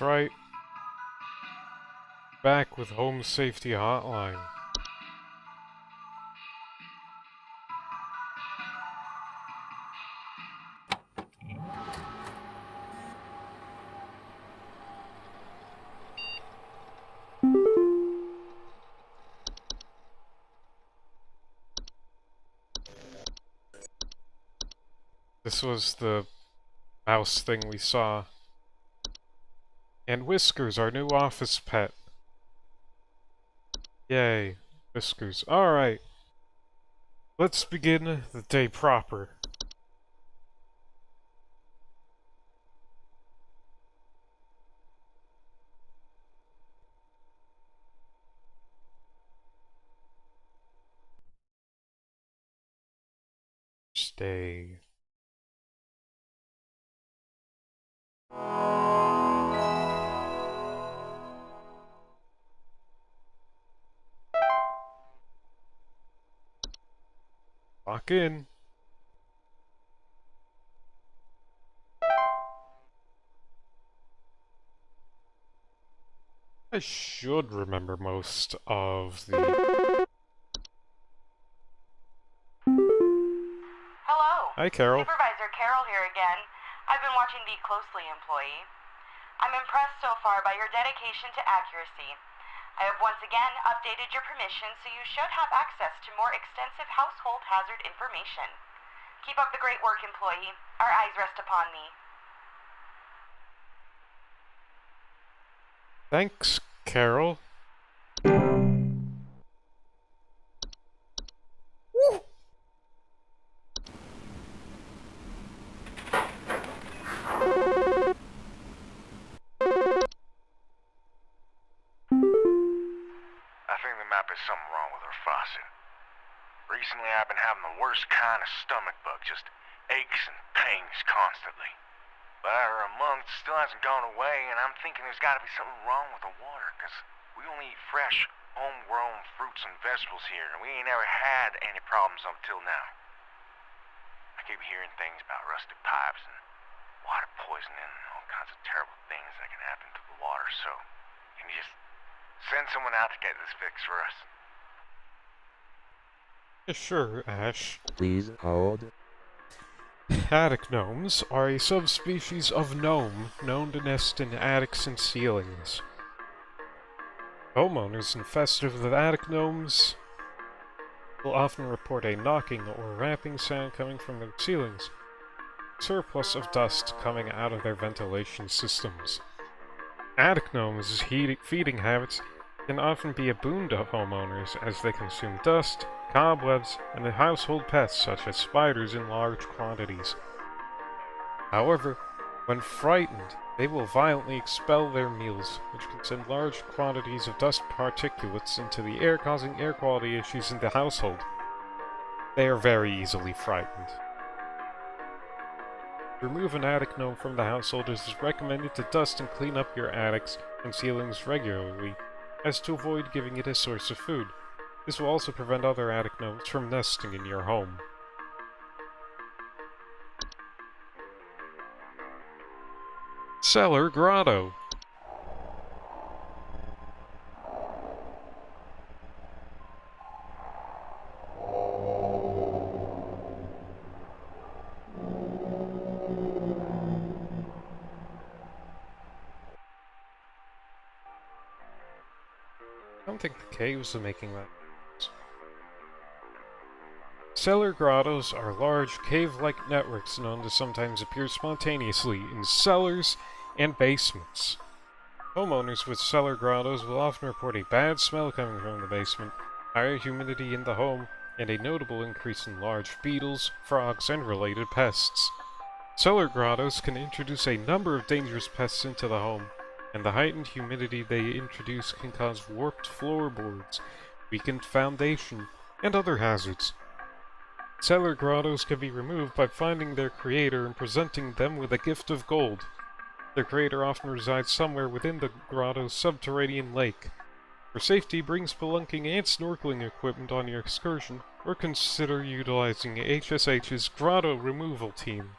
right. Back with Home Safety Hotline. This was the mouse thing we saw. And Whiskers, our new office pet. Yay, Whiskers. Alright. Let's begin the day proper. Stay. Lock in. I should remember most of the... Hello. Hi, Carol. Supervisor Carol here again. I've been watching thee closely, employee. I'm impressed so far by your dedication to accuracy. I have once again updated your permission, so you should have access to more extensive household hazard information. Keep up the great work, employee. Our eyes rest upon thee. Thanks, Carol. Something wrong with her faucet. Recently I've been having the worst kind of stomach bug, just aches and pains constantly. But after a month, it still hasn't gone away, and I'm thinking there's gotta be something wrong with the water, cause we only eat fresh, homegrown fruits and vegetables here, and we ain't ever had any problems up till now. I keep hearing things about rusted pipes and water poisoning and all kinds of terrible things that can happen to the water, so can you just send someone out to get this fixed for us? Sure, Ash. Please hold. Attic gnomes are a subspecies of gnome known to nest in attics and ceilings. Homeowners infested with attic gnomes will often report a knocking or rapping sound coming from their ceilings, surplus of dust coming out of their ventilation systems. Attic gnomes' feeding habits can often be a boon to homeowners as they consume dust, cobwebs, and household pests such as spiders in large quantities. However, when frightened, they will violently expel their meals, which can send large quantities of dust particulates into the air, causing air quality issues in the household. They are very easily frightened. To remove an attic gnome from the household, it is recommended to dust and clean up your attics and ceilings regularly, as to avoid giving it a source of food. This will also prevent other attic gnomes from nesting in your home. Cellar Grotto. I don't think the caves are making that. Cellar grottos are large cave-like networks known to sometimes appear spontaneously in cellars and basements. Homeowners with cellar grottos will often report a bad smell coming from the basement, higher humidity in the home, and a notable increase in large beetles, frogs, and related pests. Cellar grottos can introduce a number of dangerous pests into the home, and the heightened humidity they introduce can cause warped floorboards, weakened foundation, and other hazards. Cellar grottos can be removed by finding their creator and presenting them with a gift of gold. Their creator often resides somewhere within the grotto's subterranean lake. For safety, bring spelunking and snorkeling equipment on your excursion, or consider utilizing HSH's grotto removal team.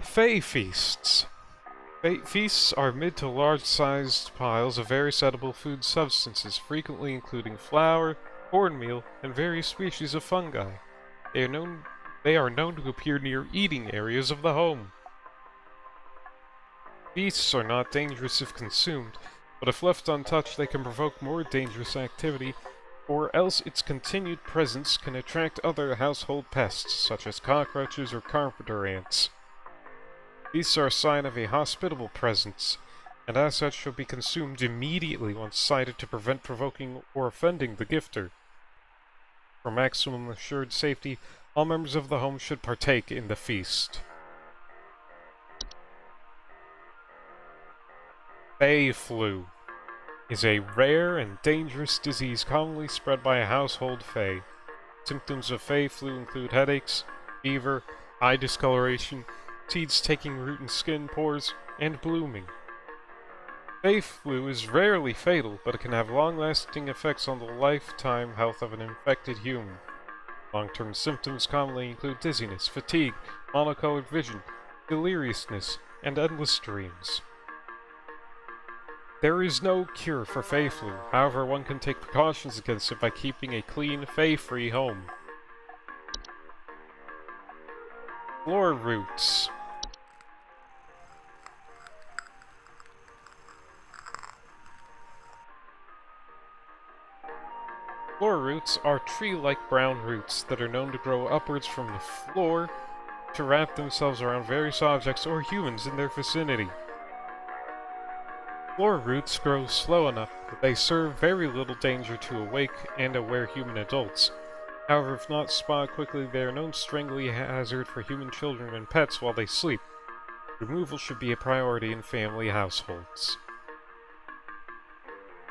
Fey feasts. Feasts are mid to large-sized piles of various edible food substances, frequently including flour, cornmeal, and various species of fungi. They are known to appear near eating areas of the home. Feasts are not dangerous if consumed, but if left untouched they can provoke more dangerous activity, or else its continued presence can attract other household pests, such as cockroaches or carpenter ants. Feasts are a sign of a hospitable presence, and as such should be consumed immediately once sighted to prevent provoking or offending the gifter. For maximum assured safety, all members of the home should partake in the feast. Fey flu is a rare and dangerous disease commonly spread by a household Fey. Symptoms of Fey flu include headaches, fever, eye discoloration, seeds taking root in skin pores, and blooming. Fey flu is rarely fatal, but it can have long-lasting effects on the lifetime health of an infected human. Long-term symptoms commonly include dizziness, fatigue, monocolored vision, deliriousness, and endless dreams. There is no cure for Fey flu, however one can take precautions against it by keeping a clean, Fey-free home. Floor roots. Floor roots are tree-like brown roots that are known to grow upwards from the floor to wrap themselves around various objects or humans in their vicinity. Floor roots grow slow enough that they serve very little danger to awake and aware human adults. However, if not spotted quickly, they are known strangely a hazard for human children and pets while they sleep. Removal should be a priority in family households.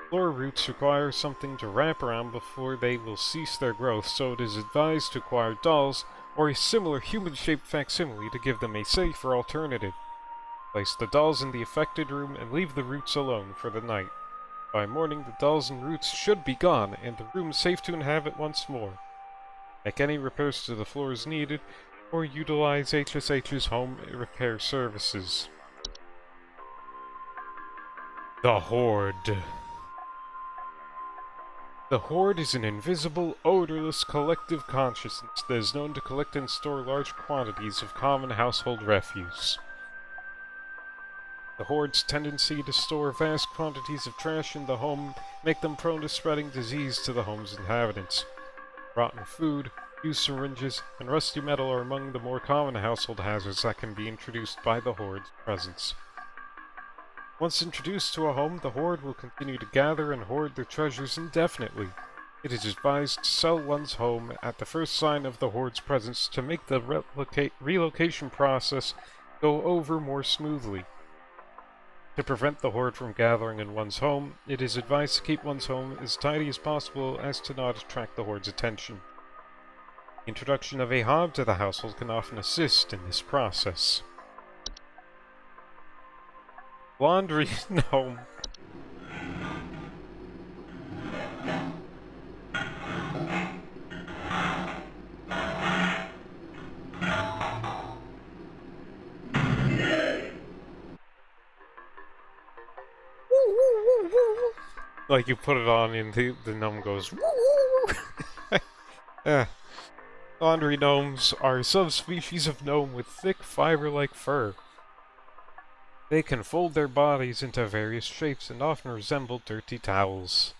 Floor roots require something to wrap around before they will cease their growth, so it is advised to acquire dolls or a similar human-shaped facsimile to give them a safer alternative. Place the dolls in the affected room and leave the roots alone for the night. By morning, the dolls and roots should be gone and the room safe to inhabit once more. Make any repairs to the floors needed, or utilize HSH's home repair services. The Horde. The Horde is an invisible, odorless collective consciousness that is known to collect and store large quantities of common household refuse. The Horde's tendency to store vast quantities of trash in the home make them prone to spreading disease to the home's inhabitants. Rotten food, used syringes, and rusty metal are among the more common household hazards that can be introduced by the Horde's presence. Once introduced to a home, the Horde will continue to gather and hoard their treasures indefinitely. It is advised to sell one's home at the first sign of the Horde's presence to make the relocation process go over more smoothly. To prevent the Horde from gathering in one's home, it is advised to keep one's home as tidy as possible as to not attract the Horde's attention. The introduction of a hob to the household can often assist in this process. Laundry gnome. Like you put it on and the gnome goes Laundry gnomes are a subspecies of gnome with thick fiber-like fur. They can fold their bodies into various shapes and often resemble dirty towels.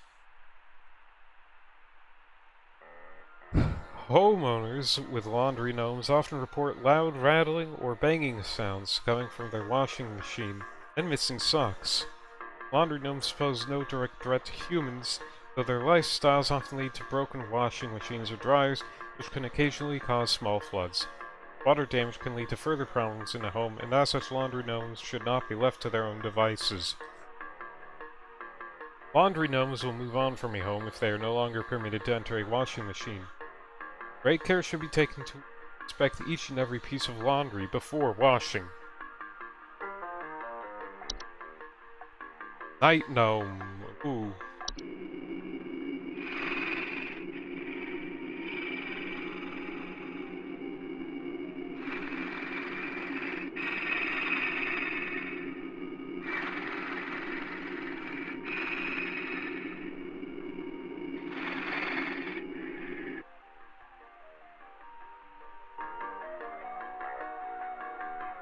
Homeowners with laundry gnomes often report loud rattling or banging sounds coming from their washing machine and missing socks. Laundry gnomes pose no direct threat to humans, though their lifestyles often lead to broken washing machines or dryers, which can occasionally cause small floods. Water damage can lead to further problems in a home, and as such laundry gnomes should not be left to their own devices. Laundry gnomes will move on from a home if they are no longer permitted to enter a washing machine. Great care should be taken to inspect each and every piece of laundry before washing. Night gnome. Ooh.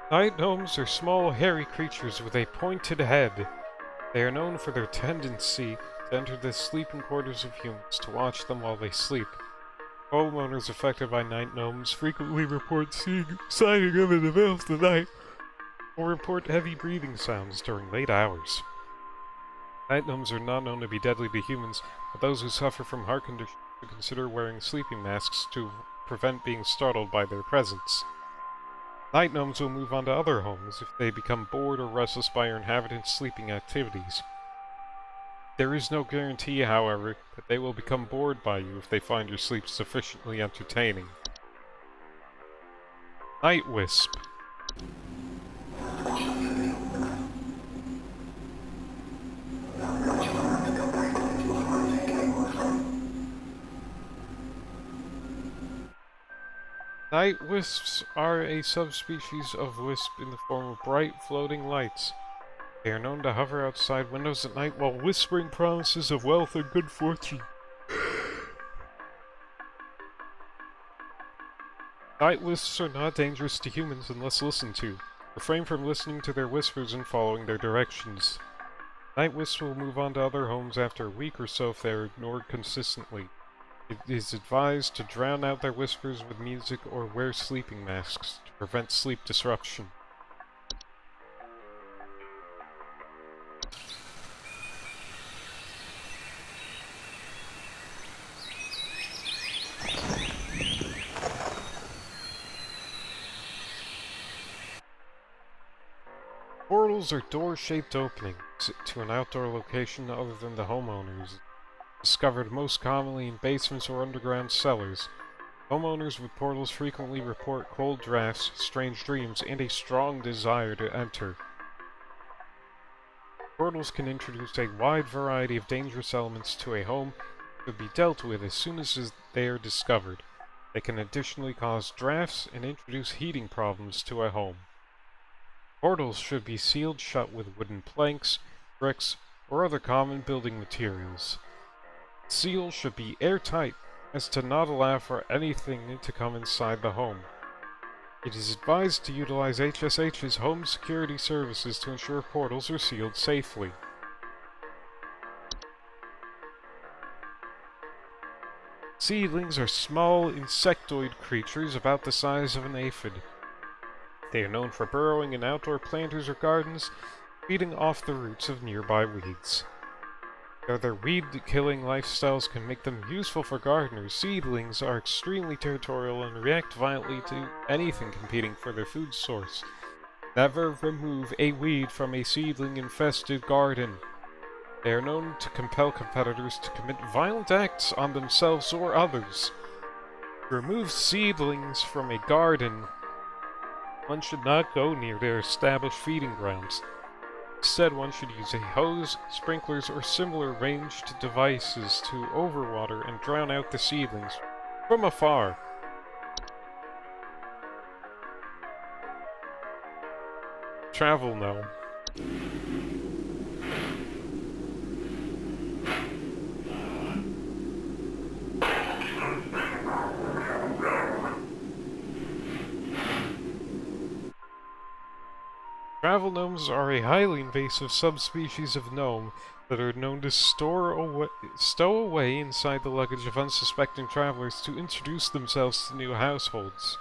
Night gnomes are small, hairy creatures with a pointed head. They are known for their tendency to enter the sleeping quarters of humans to watch them while they sleep. Homeowners affected by night gnomes frequently report sighting them in the middle of the night or report heavy breathing sounds during late hours. Night gnomes are not known to be deadly to humans, but those who suffer from heart conditions should consider wearing sleeping masks to prevent being startled by their presence. Night gnomes will move on to other homes if they become bored or restless by your inhabitants' sleeping activities. There is no guarantee, however, that they will become bored by you if they find your sleep sufficiently entertaining. Night Wisp. Night wisps are a subspecies of wisp in the form of bright, floating lights. They are known to hover outside windows at night while whispering promises of wealth and good fortune. Night wisps are not dangerous to humans unless listened to. Refrain from listening to their whispers and following their directions. Night wisps will move on to other homes after a week or so if they are ignored consistently. It is advised to drown out their whispers with music or wear sleeping masks to prevent sleep disruption. Portals are door-shaped openings to an outdoor location other than the homeowners. Discovered most commonly in basements or underground cellars. Homeowners with portals frequently report cold drafts, strange dreams, and a strong desire to enter. Portals can introduce a wide variety of dangerous elements to a home that be dealt with as soon as they are discovered. They can additionally cause drafts and introduce heating problems to a home. Portals should be sealed shut with wooden planks, bricks, or other common building materials. Seals should be airtight as to not allow for anything to come inside the home. It is advised to utilize HSH's home security services to ensure portals are sealed safely. Seedlings are small insectoid creatures about the size of an aphid. They are known for burrowing in outdoor planters or gardens, feeding off the roots of nearby weeds. Though their weed-killing lifestyles can make them useful for gardeners, seedlings are extremely territorial and react violently to anything competing for their food source. Never remove a weed from a seedling-infested garden. They are known to compel competitors to commit violent acts on themselves or others. To remove seedlings from a garden, one should not go near their established feeding grounds. Instead, one should use a hose, sprinklers, or similar ranged devices to overwater and drown out the seedlings from afar. Travel gnome. Travel gnomes are a highly invasive subspecies of gnome that are known to stow away inside the luggage of unsuspecting travelers to introduce themselves to new households.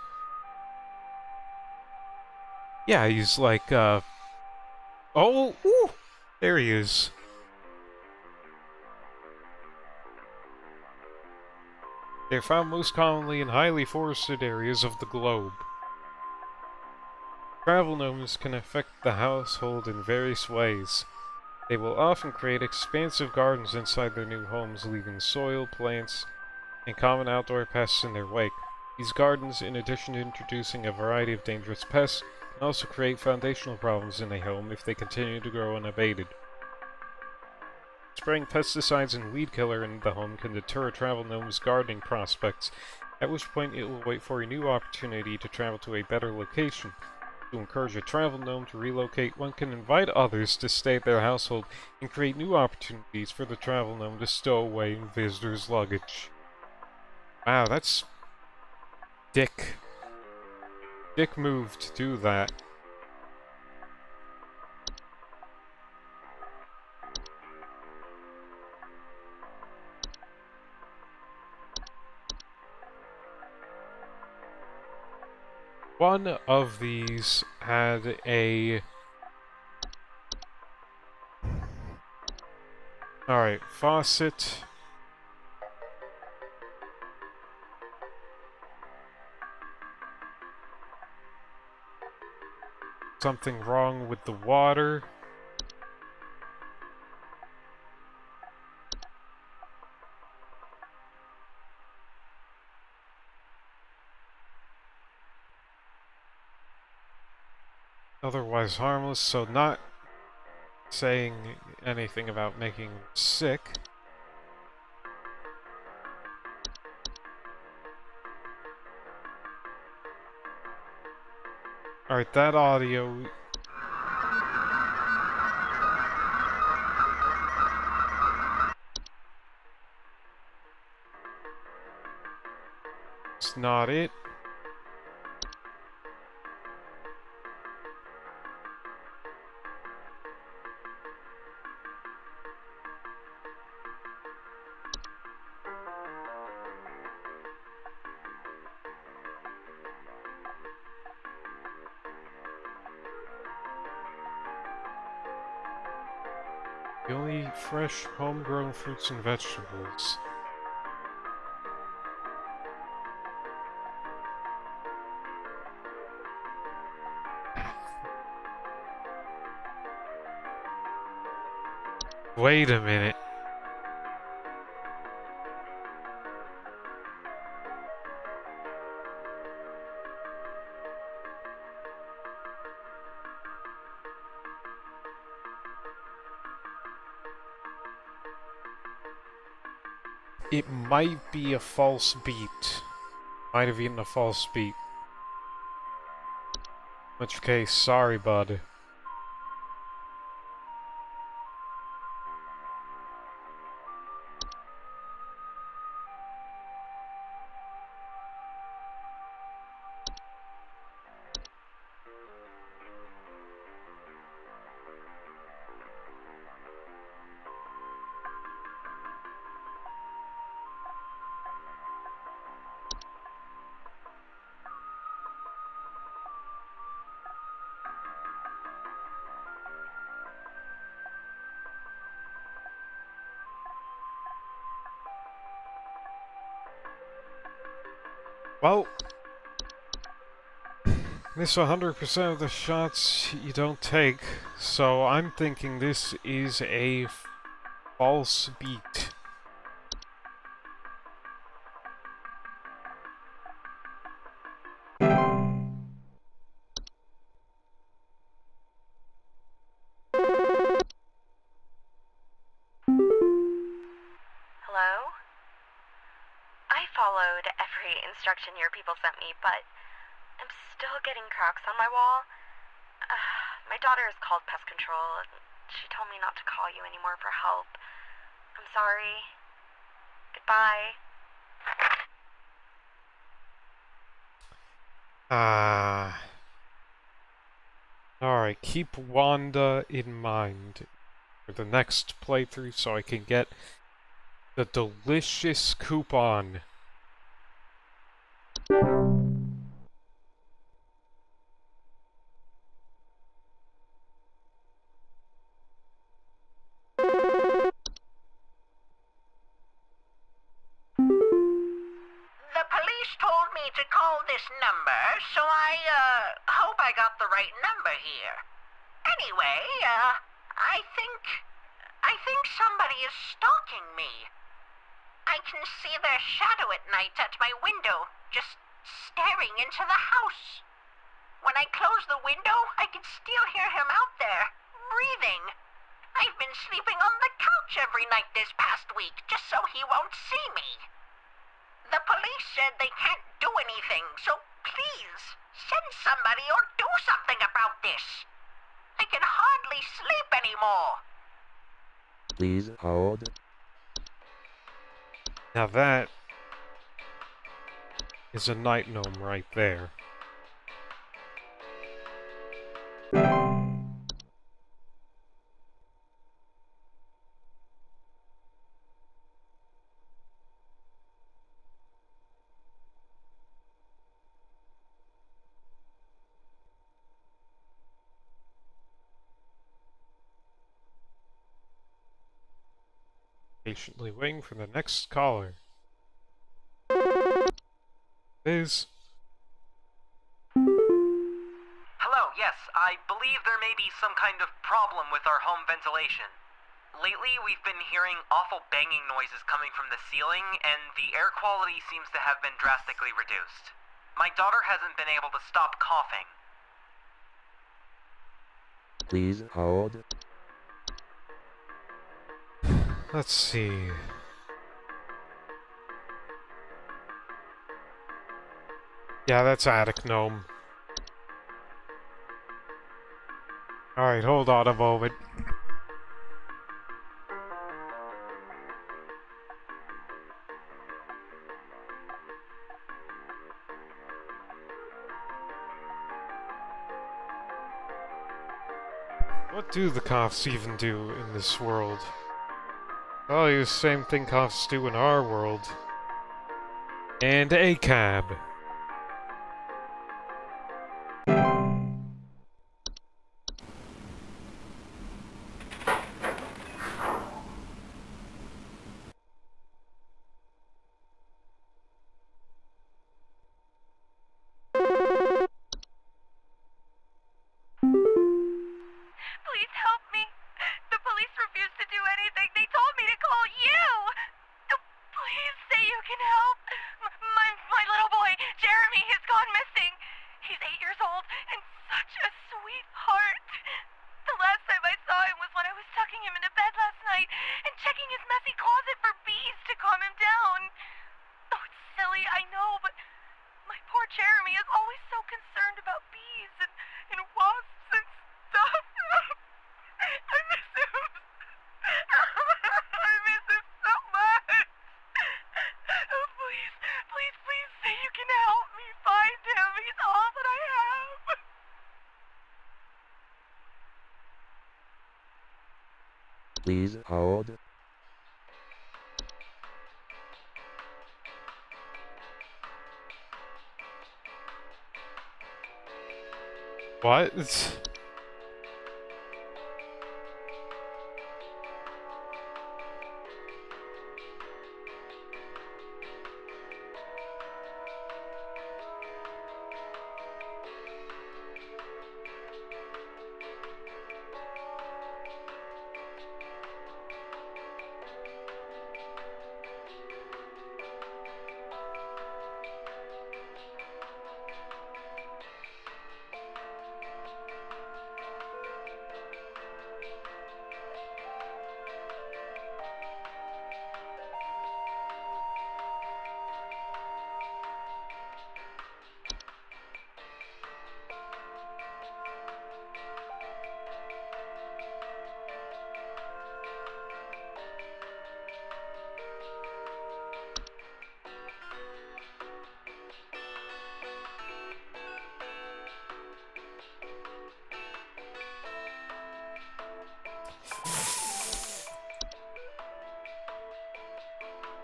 Yeah, he's like, oh, ooh, there he is. They're found most commonly in highly forested areas of the globe. Travel gnomes can affect the household in various ways. They will often create expansive gardens inside their new homes, leaving soil, plants, and common outdoor pests in their wake. These gardens, in addition to introducing a variety of dangerous pests, can also create foundational problems in a home if they continue to grow unabated. Spraying pesticides and weed killer in the home can deter a travel gnome's gardening prospects, at which point it will wait for a new opportunity to travel to a better location. To encourage a travel gnome to relocate, one can invite others to stay at their household and create new opportunities for the travel gnome to stow away visitors' luggage. Wow, that's dick move to do that. One of these had a... Alright, faucet. Something wrong with the water. Otherwise harmless, so not saying anything about making them sick. Alright, that audio... It's not it. You only eat fresh, homegrown fruits and vegetables. Wait a minute. It might be a false beat. Might have eaten a false beat. In which case, sorry, bud. Well, miss 100% of the shots you don't take, so I'm thinking this is a false beat. Hello? I followed every instruction your people sent me, but I'm still getting cracks on my wall. My daughter has called pest control, and she told me not to call you anymore for help. I'm sorry. Goodbye. Alright, keep Wanda in mind for the next playthrough so I can get the delicious coupon. The police told me to call this number, so I hope I got the right number here. Anyway, I think somebody is stalking me. I can see their shadow at night at my window, just staring into the house. When I close the window, I can still hear him out there, breathing. I've been sleeping on the couch every night this past week, just so he won't see me. The police said they can't do anything, so please, send somebody or do something about this. I can hardly sleep anymore. Please hold. Now that is a night gnome right there. patiently waiting for the next caller. Liz? Hello, yes, I believe there may be some kind of problem with our home ventilation. Lately, we've been hearing awful banging noises coming from the ceiling, and the air quality seems to have been drastically reduced. My daughter hasn't been able to stop coughing. Please hold. Let's see. Yeah, that's Attic Gnome. Alright, hold on a moment. What do the coughs even do in this world? Probably the same thing coughs do in our world. And a cab. Please help me. The police refuse to do anything. They told me to call you. Please say you can help. My little boy, Jeremy, has gone missing. He's 8 years old and such a sweetheart. The last time I saw him was when I was tucking him into bed last night and checking his messy closet for bees to calm him down. Oh, it's silly, I know, but my poor Jeremy is always so concerned about bees and wasps and stuff. I miss him. I miss him so much. Oh, please say you can help me find him. He's all that I have. Please hold. What?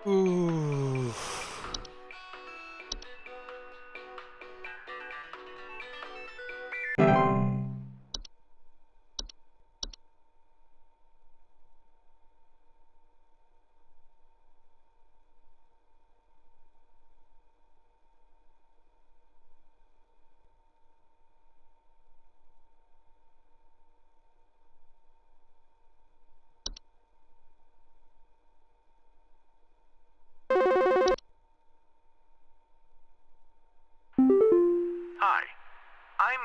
Ooh. Hi. I'm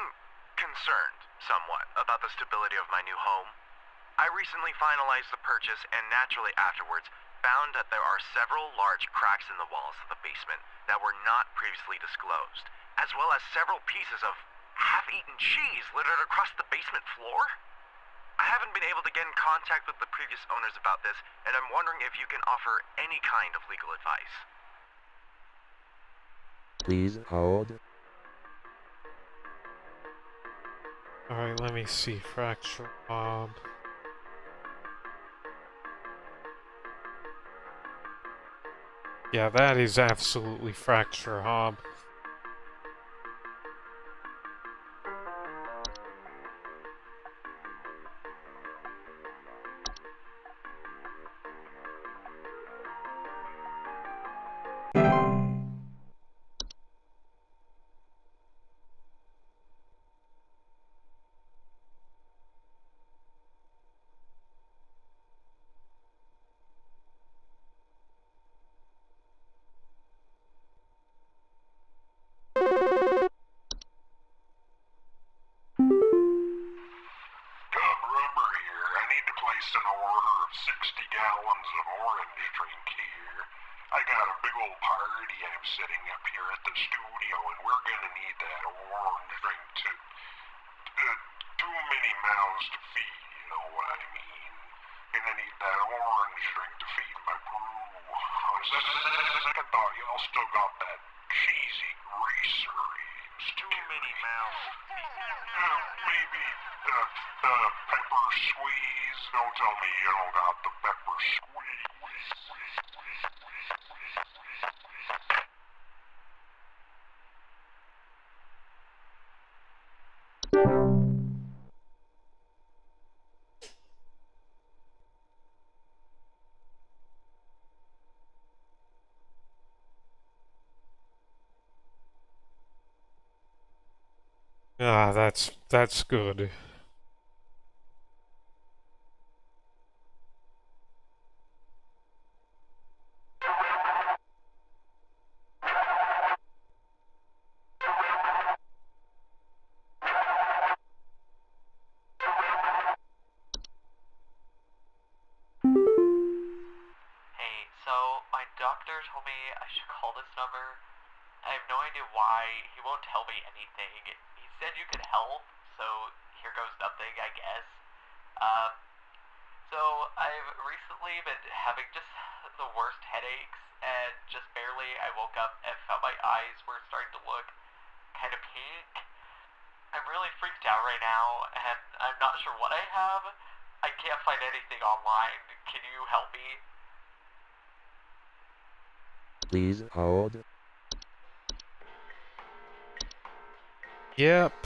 concerned somewhat about the stability of my new home. I recently finalized the purchase and naturally afterwards found that there are several large cracks in the walls of the basement that were not previously disclosed, as well as several pieces of half-eaten cheese littered across the basement floor. I haven't been able to get in contact with the previous owners about this, and I'm wondering if you can offer any kind of legal advice. Please hold. Alright, let me see. Fracture Bob. Yeah, that is absolutely Fracture Hob. 60 gallons of orange drink here. I got a big old party I'm setting up here at the studio, and we're gonna need that orange drink to... too many mouths to feed, you know what I mean? Gonna need that orange drink to feed my crew. On second thought, y'all still got that cheesy greaser. Too many mouths. Maybe pepper squeeze. Don't tell me you don't got the pepper squeeze. Ah, that's good. Hey, so my doctor told me I should call this number. I have no idea why. He won't tell me anything. He said you could help, so here goes nothing, I guess. So I've recently been having just the worst headaches, and just barely I woke up and felt my eyes were starting to look kind of pink. I'm really freaked out right now, and I'm not sure what I have. I can't find anything online. Can you help me? Please hold. Yep.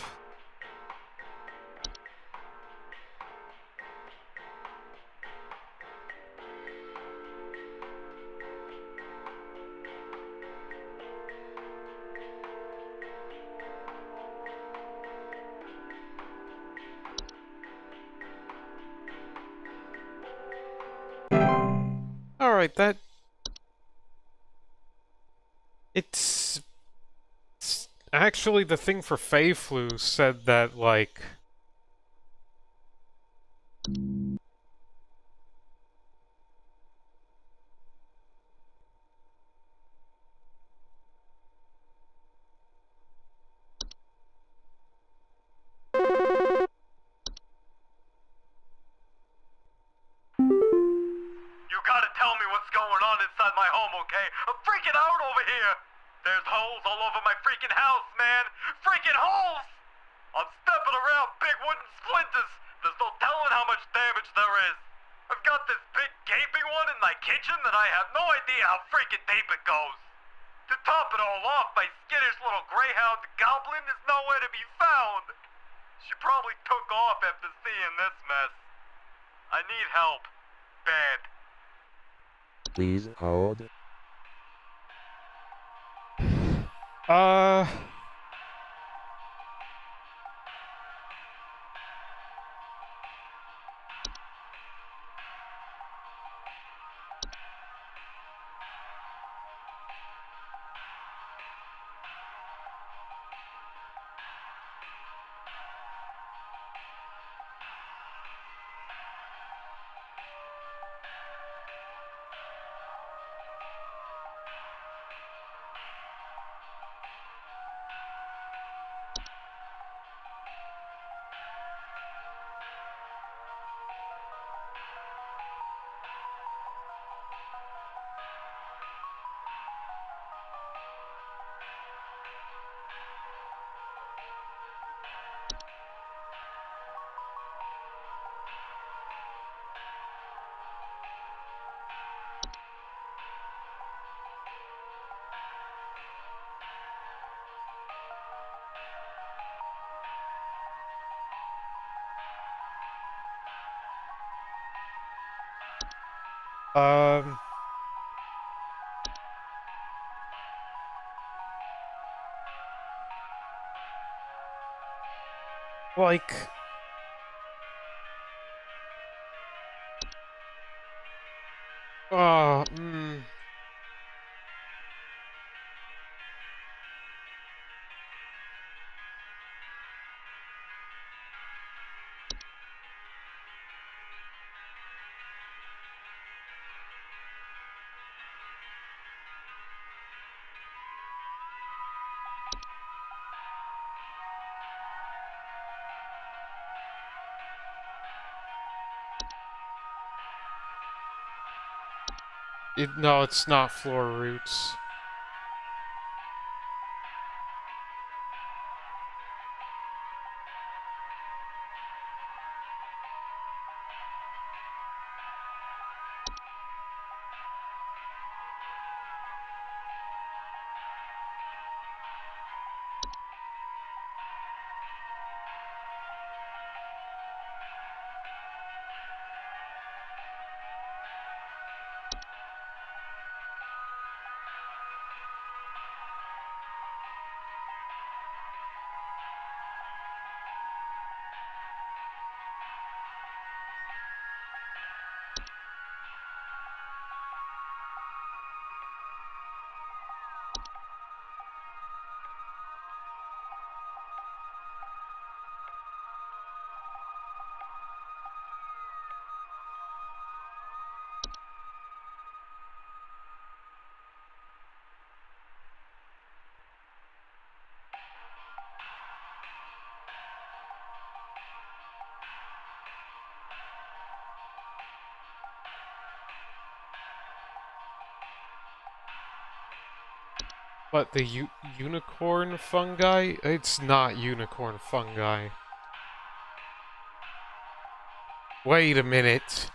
Alright, it's actually the thing for Fey Flu said that, like... You gotta tell me what's going on inside my home, okay? I'm freaking out over here! There's holes all over my freaking house, man! Freaking holes! I'm stepping around big wooden splinters! There's no telling how much damage there is! I've got this big gaping one in my kitchen that I have no idea how freaking deep it goes! To top it all off, my skittish little greyhound goblin is nowhere to be found! She probably took off after seeing this mess. I need help. Bad. Please hold. Uh... Um... Like... Oh, No, it's not floor roots. But the unicorn fungi? It's not unicorn fungi. Wait a minute.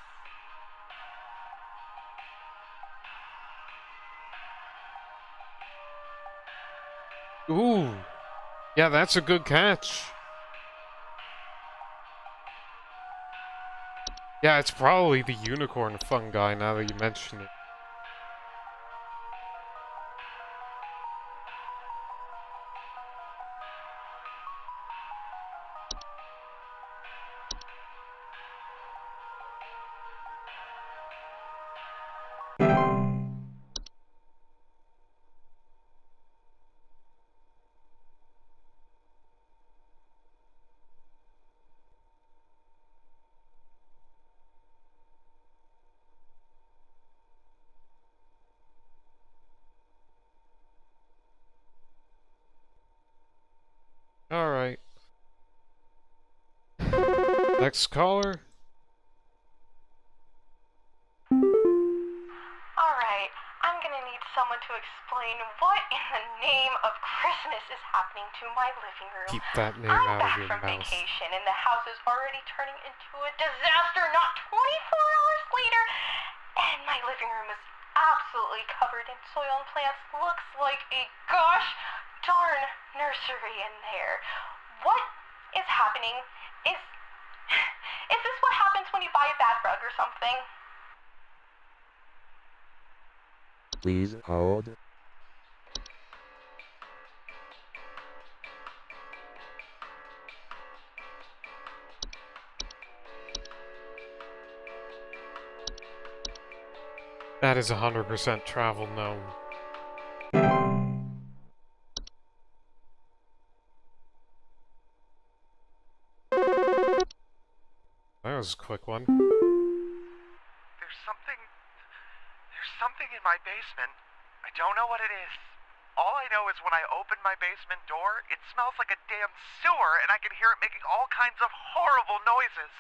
Ooh. Yeah, that's a good catch. Yeah, it's probably the unicorn fungi now that you mention it. Alright. Next caller? Alright, I'm gonna need someone to explain what in the name of Christmas is happening to my living room. Keep that name I'm out of back your from mouth. vacation and the house is already turning into a disaster not 24 hours later. And my living room is absolutely covered in soil and plants. Looks like a gosh darn nursery in there. What is happening? Is this what happens when you buy a bad rug or something? Please hold. That is 100% travel gnome. That was a quick one. There's something in my basement. I don't know what it is. All I know is when I open my basement door, it smells like a damn sewer, and I can hear it making all kinds of horrible noises.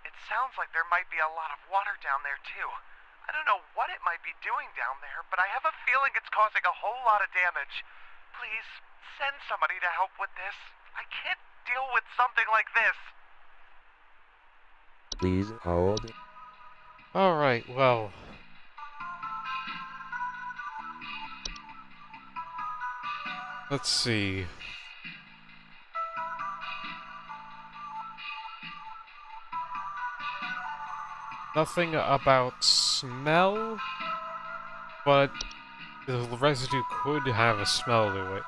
It sounds like there might be a lot of water down there, too. I don't know what it might be doing down there, but I have a feeling it's causing a whole lot of damage. Please, send somebody to help with this. I can't deal with something like this. Please hold. Alright, well. Let's see. Nothing about smell, but the residue could have a smell to it.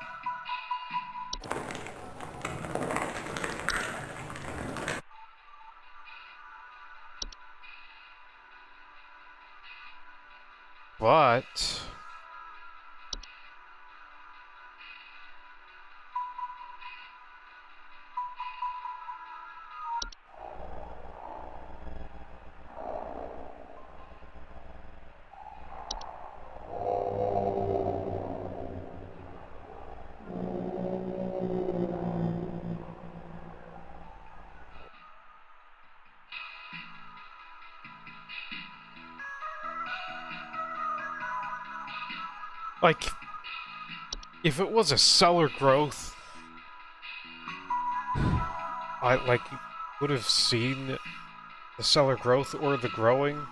But Like, if it was a cellar growth, I would have seen the cellar growth or the growing.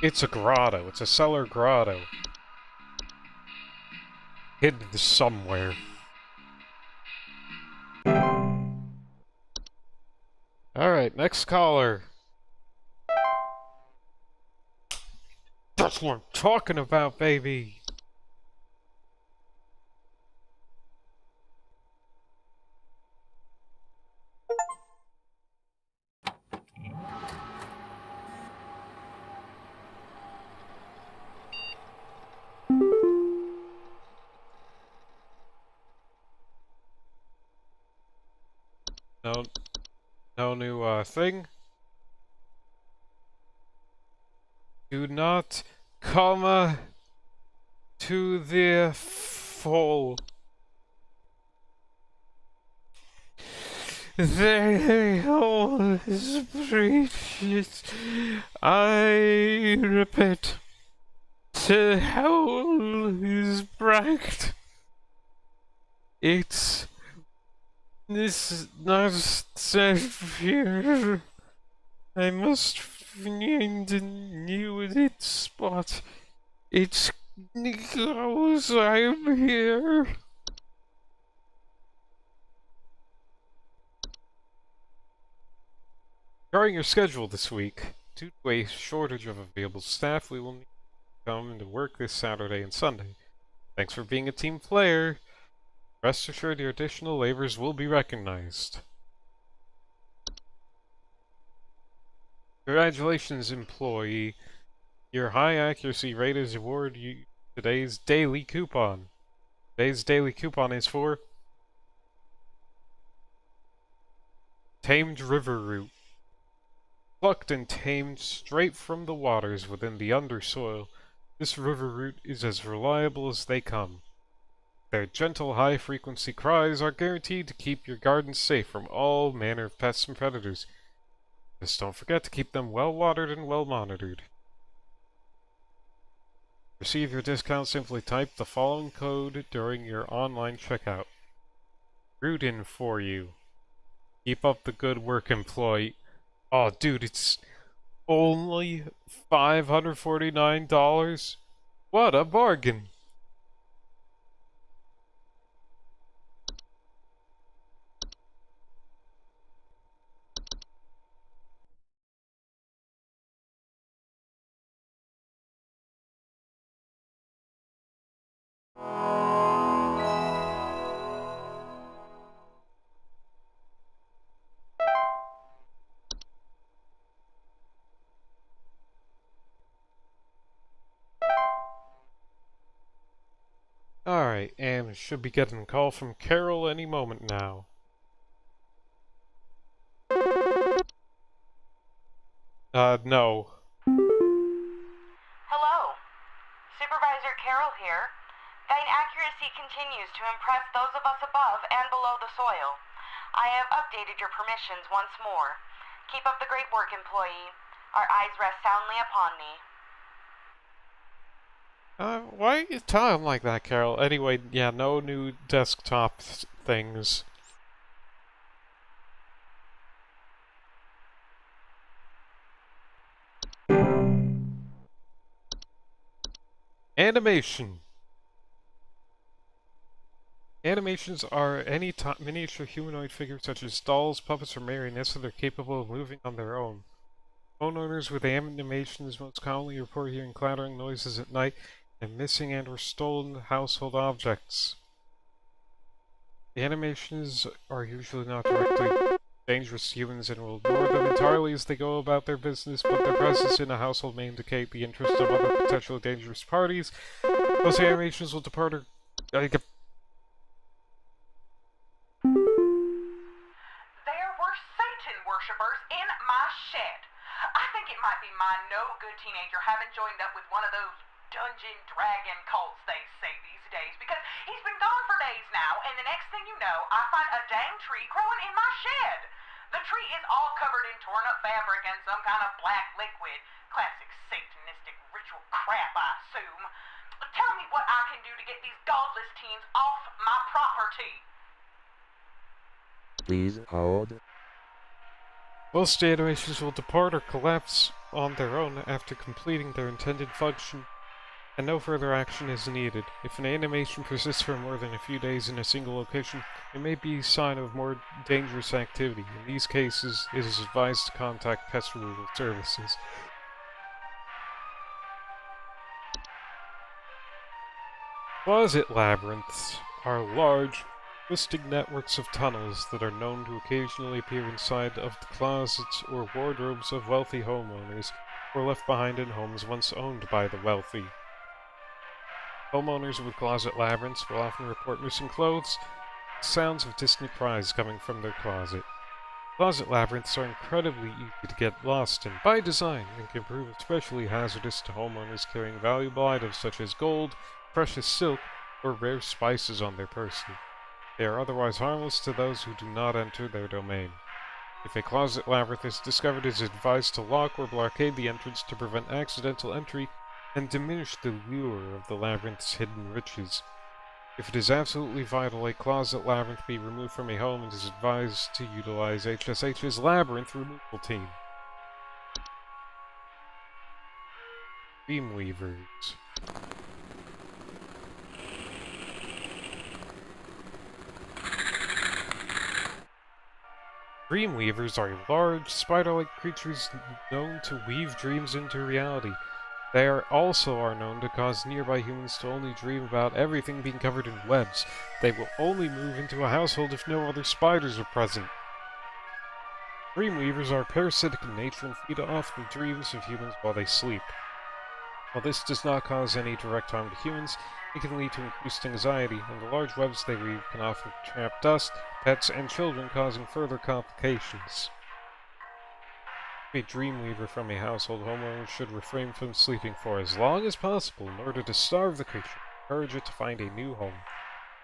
It's a grotto. It's a cellar grotto. Hidden somewhere. Alright, next caller. That's what I'm talking about, baby! No, no new, thing? Do not come to the full. They always preach it. I repeat, the hell is bright. It's not safe here. I must find a new spot. It's Nicholas, I'm here. Regarding your schedule this week, due to a shortage of available staff, we will need to come into work this Saturday and Sunday. Thanks for being a team player. Rest assured your additional labors will be recognized. Congratulations, employee. Your high accuracy rate is awarded you today's daily coupon. Today's daily coupon is for Tamed River Root. Plucked and tamed straight from the waters within the undersoil, this river root is as reliable as they come. Their gentle high-frequency cries are guaranteed to keep your garden safe from all manner of pests and predators. Just don't forget to keep them well-watered and well-monitored. To receive your discount, simply type the following code during your online checkout. Rootin' for you. Keep up the good work, employee. Oh, dude, it's only $549? What a bargain! Alright, and should be getting a call from Carol any moment now. No. Hello. Supervisor Carroll here. Thine accuracy continues to impress those of us above and below the soil. I have updated your permissions once more. Keep up the great work, employee. Our eyes rest soundly upon thee. Why are you talking like that, Carol? Anyway, yeah, no new desktop things. Animation. Animations are any miniature humanoid figures such as dolls, puppets, or marionettes that are capable of moving on their own. Homeowners with animations most commonly report hearing clattering noises at night and missing and or stolen household objects. The animations are usually not directly dangerous to humans and will ignore them entirely as they go about their business, but their presence in a household may indicate the interest of other potentially dangerous parties. Those animations will depart or... There were Satan worshippers in my shed. I think it might be my no-good teenager having joined up with one of those dungeon dragon cults they say these days, because he's been gone for days now, and the next thing you know, I find a dang tree growing in my shed. The tree is all covered in torn-up fabric and some kind of black liquid. Classic satanistic ritual crap, I assume. Tell me what what I can do to get these godless teens off my property. Please hold. Most animations will depart or collapse on their own after completing their intended function, and no further action is needed. If an animation persists for more than a few days in a single location, it may be a sign of more dangerous activity. In these cases, it is advised to contact pest removal services. Closet labyrinths are large, twisting networks of tunnels that are known to occasionally appear inside of the closets or wardrobes of wealthy homeowners, or left behind in homes once owned by the wealthy. Homeowners with closet labyrinths will often report missing clothes, sounds of distant cries coming from their closet. Closet labyrinths are incredibly easy to get lost in by design and can prove especially hazardous to homeowners carrying valuable items such as gold, precious silk, or rare spices on their person. They are otherwise harmless to those who do not enter their domain. If a closet labyrinth is discovered, it is advised to lock or blockade the entrance to prevent accidental entry and diminish the lure of the labyrinth's hidden riches. If it is absolutely vital a closet labyrinth be removed from a home, it is advised to utilize HSH's labyrinth removal team. Dreamweavers. Dreamweavers are large, spider-like creatures known to weave dreams into reality. They also are known to cause nearby humans to only dream about everything being covered in webs. They will only move into a household if no other spiders are present. Dreamweavers are parasitic in nature and feed off the dreams of humans while they sleep. While this does not cause any direct harm to humans, it can lead to increased anxiety, and the large webs they weave can often trap dust, pets, and children, causing further complications. A dreamweaver from a household, homeowner should refrain from sleeping for as long as possible in order to starve the creature and encourage it to find a new home.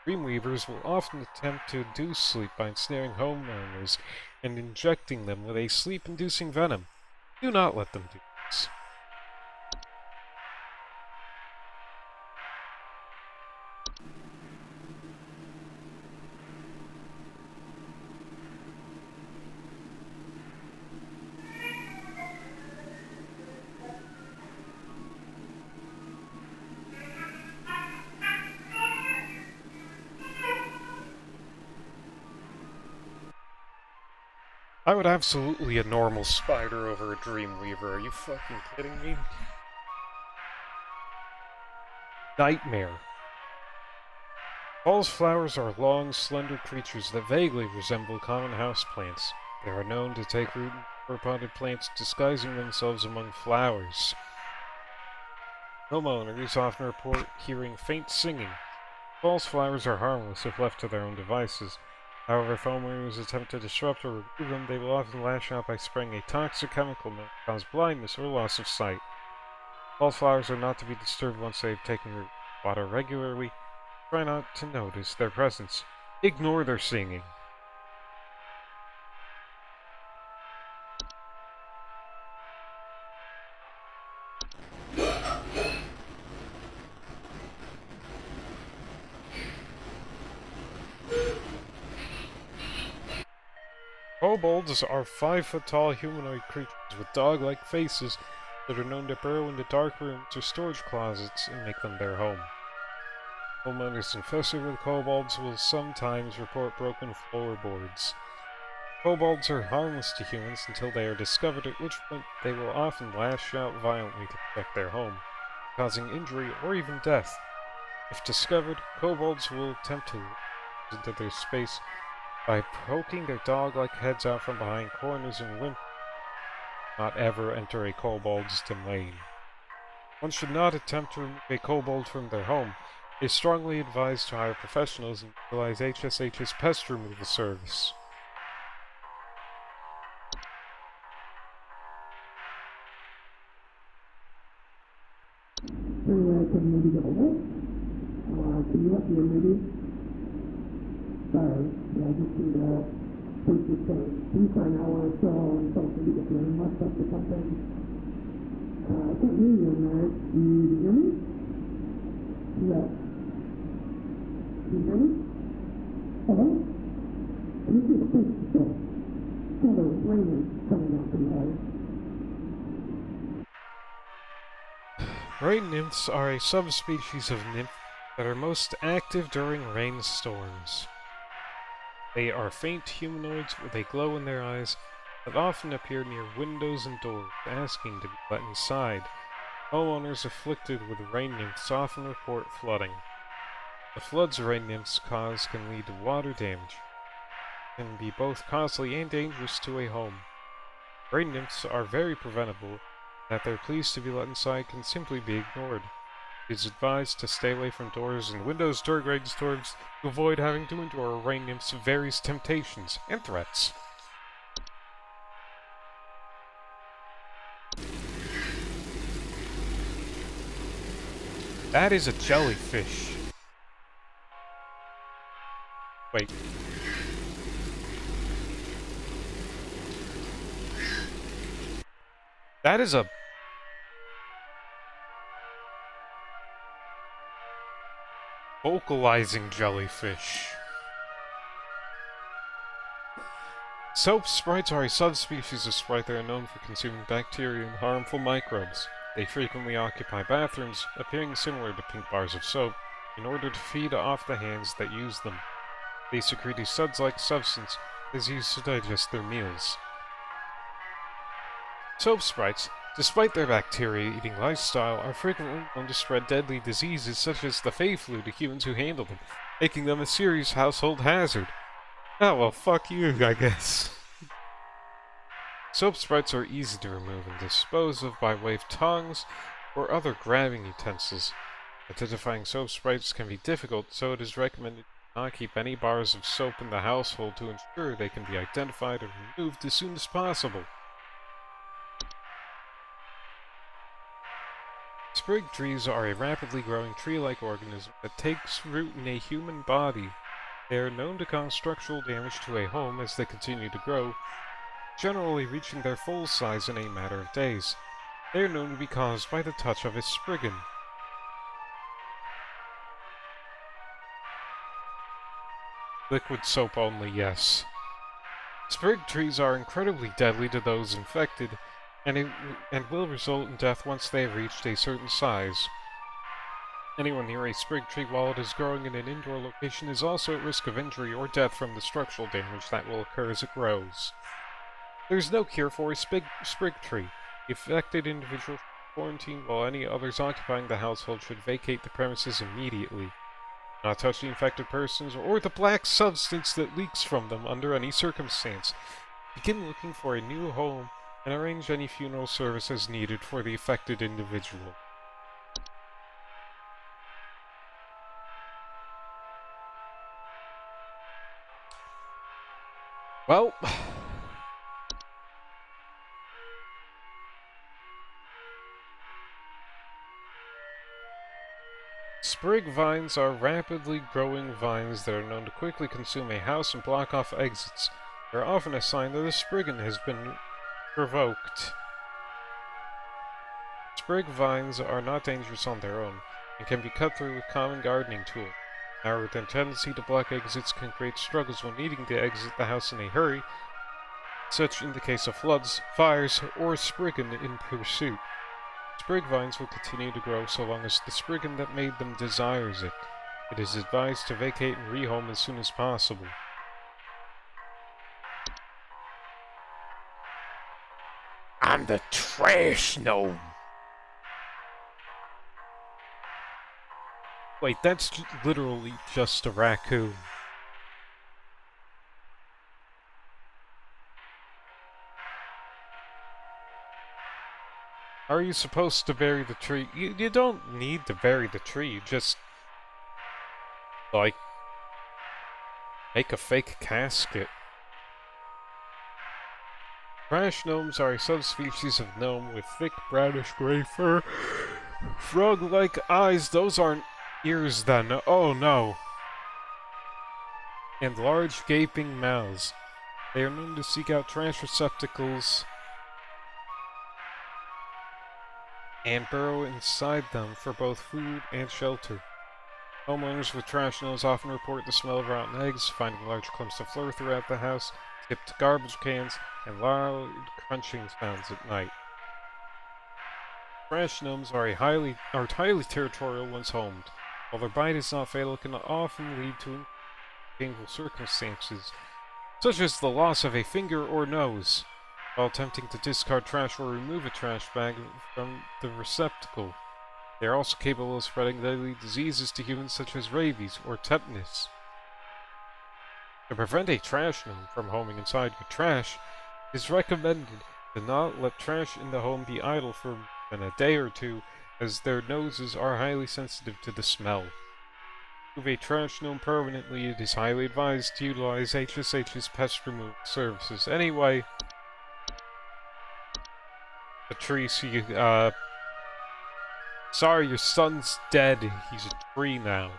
Dreamweavers will often attempt to induce sleep by ensnaring homeowners and injecting them with a sleep-inducing venom. Do not let them do this. I would absolutely a normal spider over a dreamweaver. Are you fucking kidding me? Nightmare. False flowers are long, slender creatures that vaguely resemble common houseplants. They are known to take root in four-potted plants, disguising themselves among flowers. Homeowners often report hearing faint singing. False flowers are harmless if left to their own devices. However, if homeowners attempt to disrupt or remove them, they will often lash out by spraying a toxic chemical that can cause blindness or loss of sight. False flowers are not to be disturbed once they have taken root. Water regularly. Try not to notice their presence. Ignore their singing. Kobolds are 5-foot-tall humanoid creatures with dog-like faces that are known to burrow into dark rooms or storage closets and make them their home. Homeowners infested with kobolds will sometimes report broken floorboards. Kobolds are harmless to humans until they are discovered, at which point they will often lash out violently to protect their home, causing injury or even death. If discovered, kobolds will attempt to into their space by poking their dog-like heads out from behind corners and whimper. Not ever enter a kobold's domain. One should not attempt to remove a kobold from their home. It is strongly advised to hire professionals and utilize HSH's pest removal service. Sorry, yeah, I just need to push this piece right now on so on social media if you're messed up or something. I can't hear you, man. You hear me? Yes. You hear me? Hello? Can you see the place to go? Feel the rain coming down pretty hard. Rain nymphs are a subspecies of nymph that are most active during rainstorms. They are faint humanoids with a glow in their eyes that often appear near windows and doors, asking to be let inside. Homeowners afflicted with rain nymphs often report flooding. The floods rain nymphs cause can lead to water damage, can be both costly and dangerous to a home. Rain nymphs are very preventable, that their pleas to be let inside can simply be ignored. It is advised to stay away from doors and windows during rainstorms to avoid having to endure a rain nymph's various temptations and threats. That is a jellyfish. Wait. That is a... vocalizing jellyfish. Soap sprites are a subspecies of sprite that are known for consuming bacteria and harmful microbes. They frequently occupy bathrooms, appearing similar to pink bars of soap, in order to feed off the hands that use them. They secrete a suds-like substance that is used to digest their meals. Soap sprites, despite their bacteria-eating lifestyle, are frequently known to spread deadly diseases such as the Fey flu to humans who handle them, making them a serious household hazard. Oh well, fuck you, I guess. Soap sprites are easy to remove and dispose of by way of tongs or other grabbing utensils. Identifying soap sprites can be difficult, so it is recommended to not keep any bars of soap in the household to ensure they can be identified and removed as soon as possible. Sprig trees are a rapidly growing tree-like organism that takes root in a human body. They are known to cause structural damage to a home as they continue to grow, generally reaching their full size in a matter of days. They are known to be caused by the touch of a spriggan. Liquid soap only, yes. Sprig trees are incredibly deadly to those infected, and will result in death once they have reached a certain size. Anyone near a sprig tree while it is growing in an indoor location is also at risk of injury or death from the structural damage that will occur as it grows. There is no cure for a sprig tree. The affected individual should quarantine, while any others occupying the household should vacate the premises immediately. Not touch the infected persons or the black substance that leaks from them under any circumstance. Begin looking for a new home and arrange any funeral services needed for the affected individual. Well, sprig vines are rapidly growing vines that are known to quickly consume a house and block off exits. They are often a sign that a spriggan has been provoked. Sprig vines are not dangerous on their own, and can be cut through with common gardening tools. However, their tendency to block exits can create struggles when needing to exit the house in a hurry, such in the case of floods, fires, or a spriggan in pursuit. Sprig vines will continue to grow so long as the spriggan that made them desires it. It is advised to vacate and rehome as soon as possible. I'm the trash gnome. Wait, that's literally just a raccoon. How are you supposed to bury the tree? You don't need to bury the tree, you just... like... make a fake casket. Trash gnomes are a subspecies of gnome with thick brownish-gray fur, frog-like eyes. Those aren't ears then. Oh no. And large gaping mouths. They are known to seek out trash receptacles and burrow inside them for both food and shelter. Homeowners with trash smells often report the smell of rotten eggs, finding large clumps of flour throughout the house, tipped garbage cans, and loud crunching sounds at night. Trash gnomes are highly territorial once homed. While their bite is not fatal, it can often lead to painful circumstances, such as the loss of a finger or nose, while attempting to discard trash or remove a trash bag from the receptacle. They are also capable of spreading deadly diseases to humans such as rabies or tetanus. To prevent a trash gnome from homing inside your trash, it is recommended to not let trash in the home be idle for more than a day or two, as their noses are highly sensitive to the smell. To remove a trash gnome permanently, it is highly advised to utilize HSH's pest removal services. Anyway, Patrice, sorry, your son's dead. He's a tree now.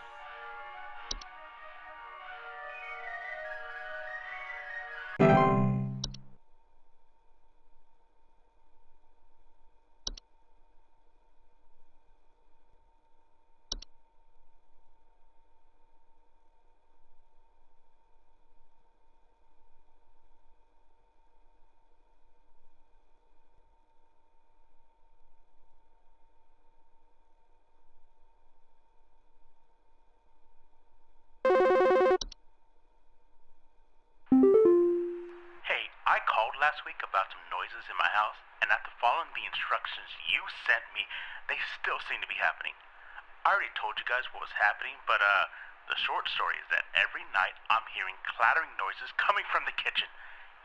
Hey, I called last week about some noises in my house, and after following the instructions you sent me, they still seem to be happening. I already told you guys what was happening, but the short story is that every night I'm hearing clattering noises coming from the kitchen.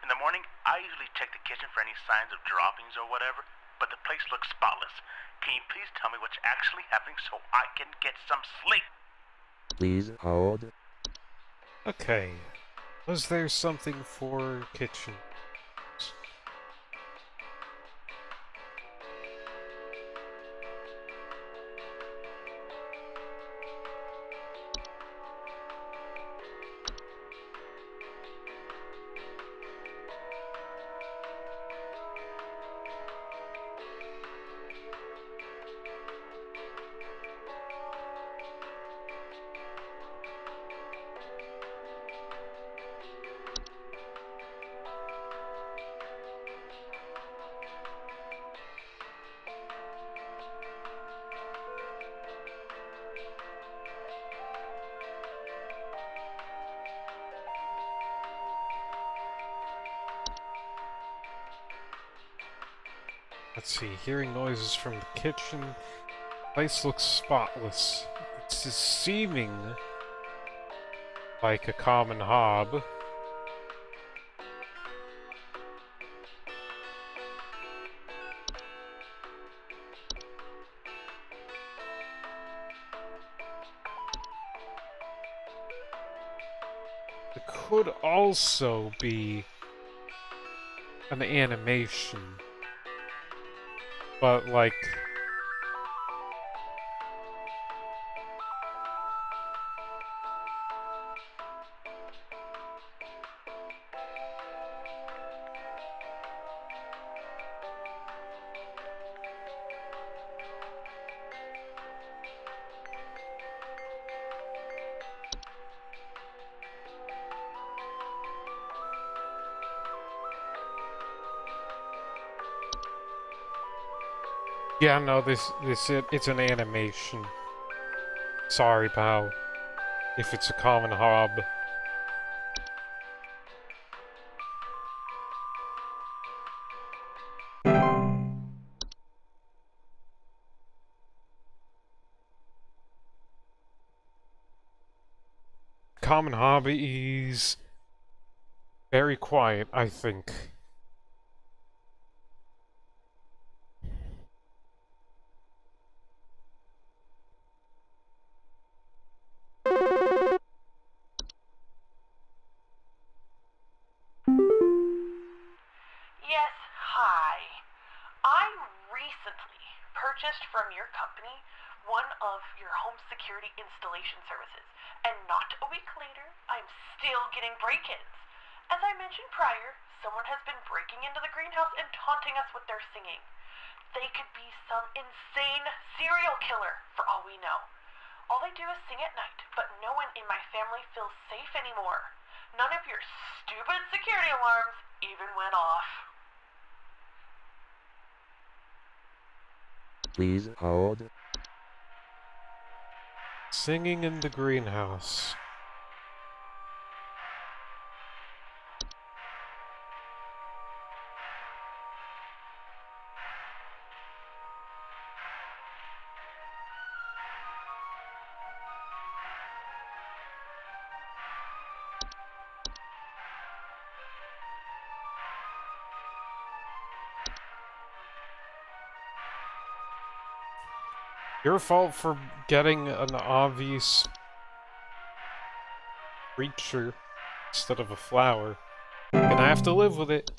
In the morning, I usually check the kitchen for any signs of droppings or whatever, but the place looks spotless. Can you please tell me what's actually happening so I can get some sleep? Please hold. Okay. Was there something for kitchen? Let's see, hearing noises from the kitchen. Place looks spotless. It's seeming like a common hob. It could also be an animation. But, like... Yeah, no, it's an animation. Sorry, pal. If it's a common hob. Common hob is very quiet, I think. Yes, hi. I recently purchased from your company one of your home security installation services, and not a week later, I'm still getting break-ins. As I mentioned prior, someone has been breaking into the greenhouse and taunting us with their singing. They could be some insane serial killer, for all we know. All they do is sing at night, but no one in my family feels safe anymore. None of your stupid security alarms even went off. Please hold. Singing in the greenhouse. Your fault for getting an obvious creature instead of a flower. Gonna have to live with it.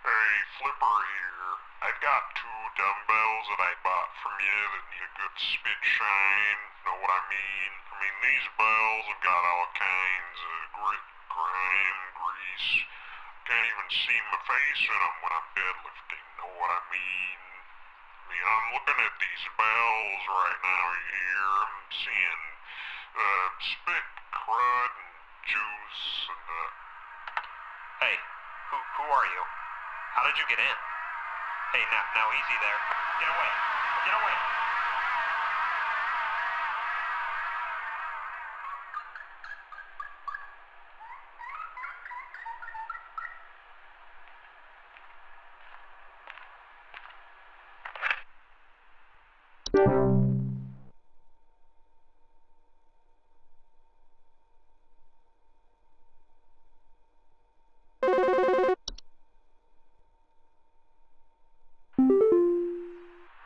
Hey, Flipper here. I've got 2 dumbbells that I bought from you that need a good spit shine. Know what I mean? These bells have got all kinds of grit, grime, grease. Can't even see my face in them when I'm deadlifting. Know what I mean? I'm looking at these bells right now here. I'm seeing spit, crud, and juice, and Hey, who are you? How did you get in? Hey, now easy there. Get away. Get away.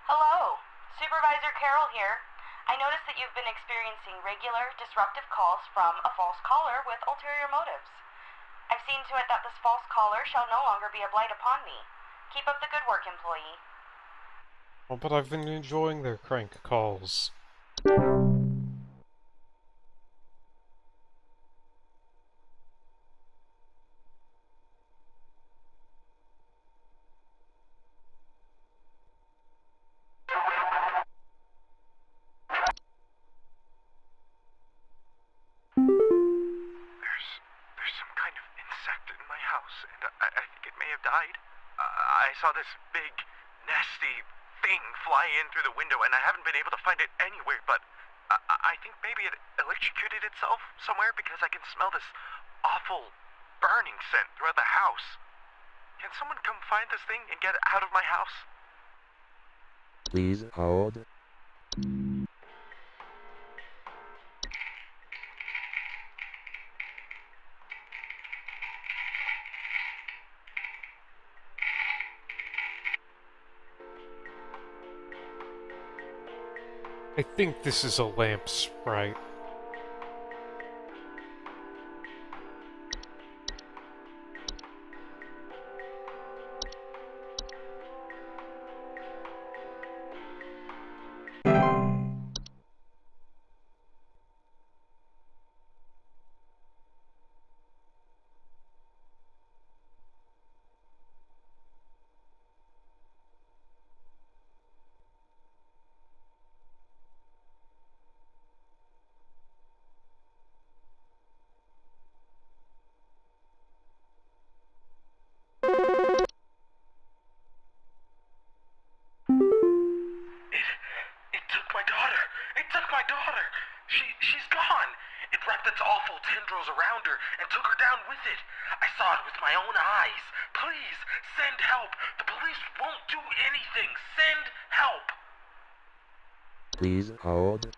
Hello, Supervisor Carroll here. I noticed that you've been experiencing regular, disruptive calls from a false caller with ulterior motives. I've seen to it that this false caller shall no longer be a blight upon me. Keep up the good work, employee. Oh, but I've been enjoying their crank calls. There's some kind of insect in my house, and I think it may have died. I saw this big, nasty thing fly in through the window, and I haven't been able to find it anywhere, but I think maybe it electrocuted itself somewhere because I can smell this awful burning scent throughout the house. Can someone come find this thing and get it out of my house? Please hold. I think this is a lamp sprite. It took my daughter. It took my daughter. She's gone. It wrapped its awful tendrils around her and took her down with it. I saw it with my own eyes. Please, send help. The police won't do anything. Send help. Please hold.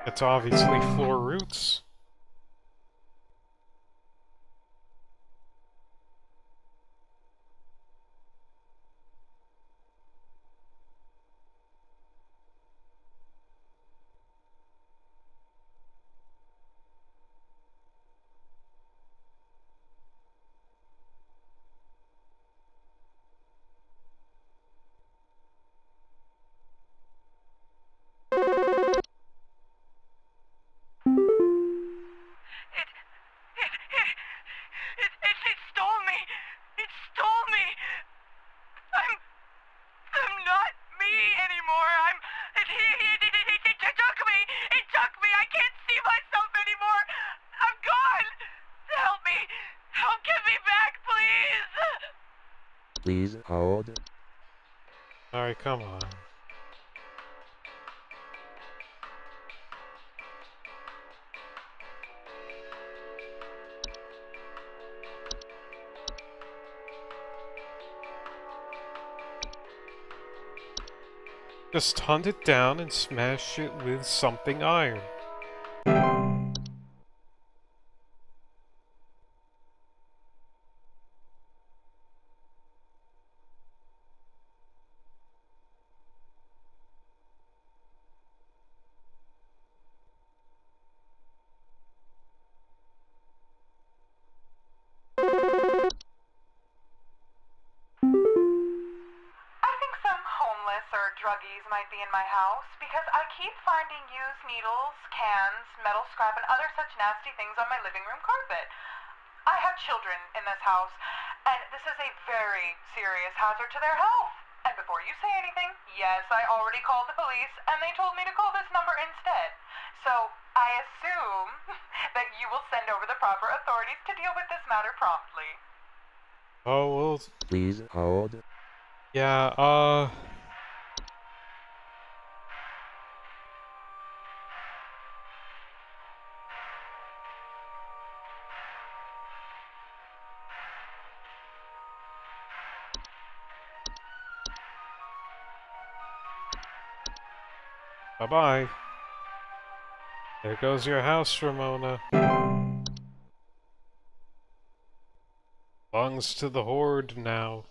It's obviously floor roots. It stole me! It stole me! I'm not me anymore! It took me! It took me! I can't see myself anymore! I'm gone! Help me! Help get me back, please! Please hold. Alright, come on. Just hunt it down and smash it with something iron. I think some homeless or druggies might be in my house because I keep finding used needles, cans, metal scrap, and other such nasty things on my living room carpet. I have children in this house, and this is a very serious hazard to their health. And before you say anything, yes, I already called the police, and they told me to call this number instead. So I assume that you will send over the proper authorities to deal with this matter promptly. Oh, well, Please hold. yeah, bye-bye. There goes your house, Ramona. Belongs to the Horde now.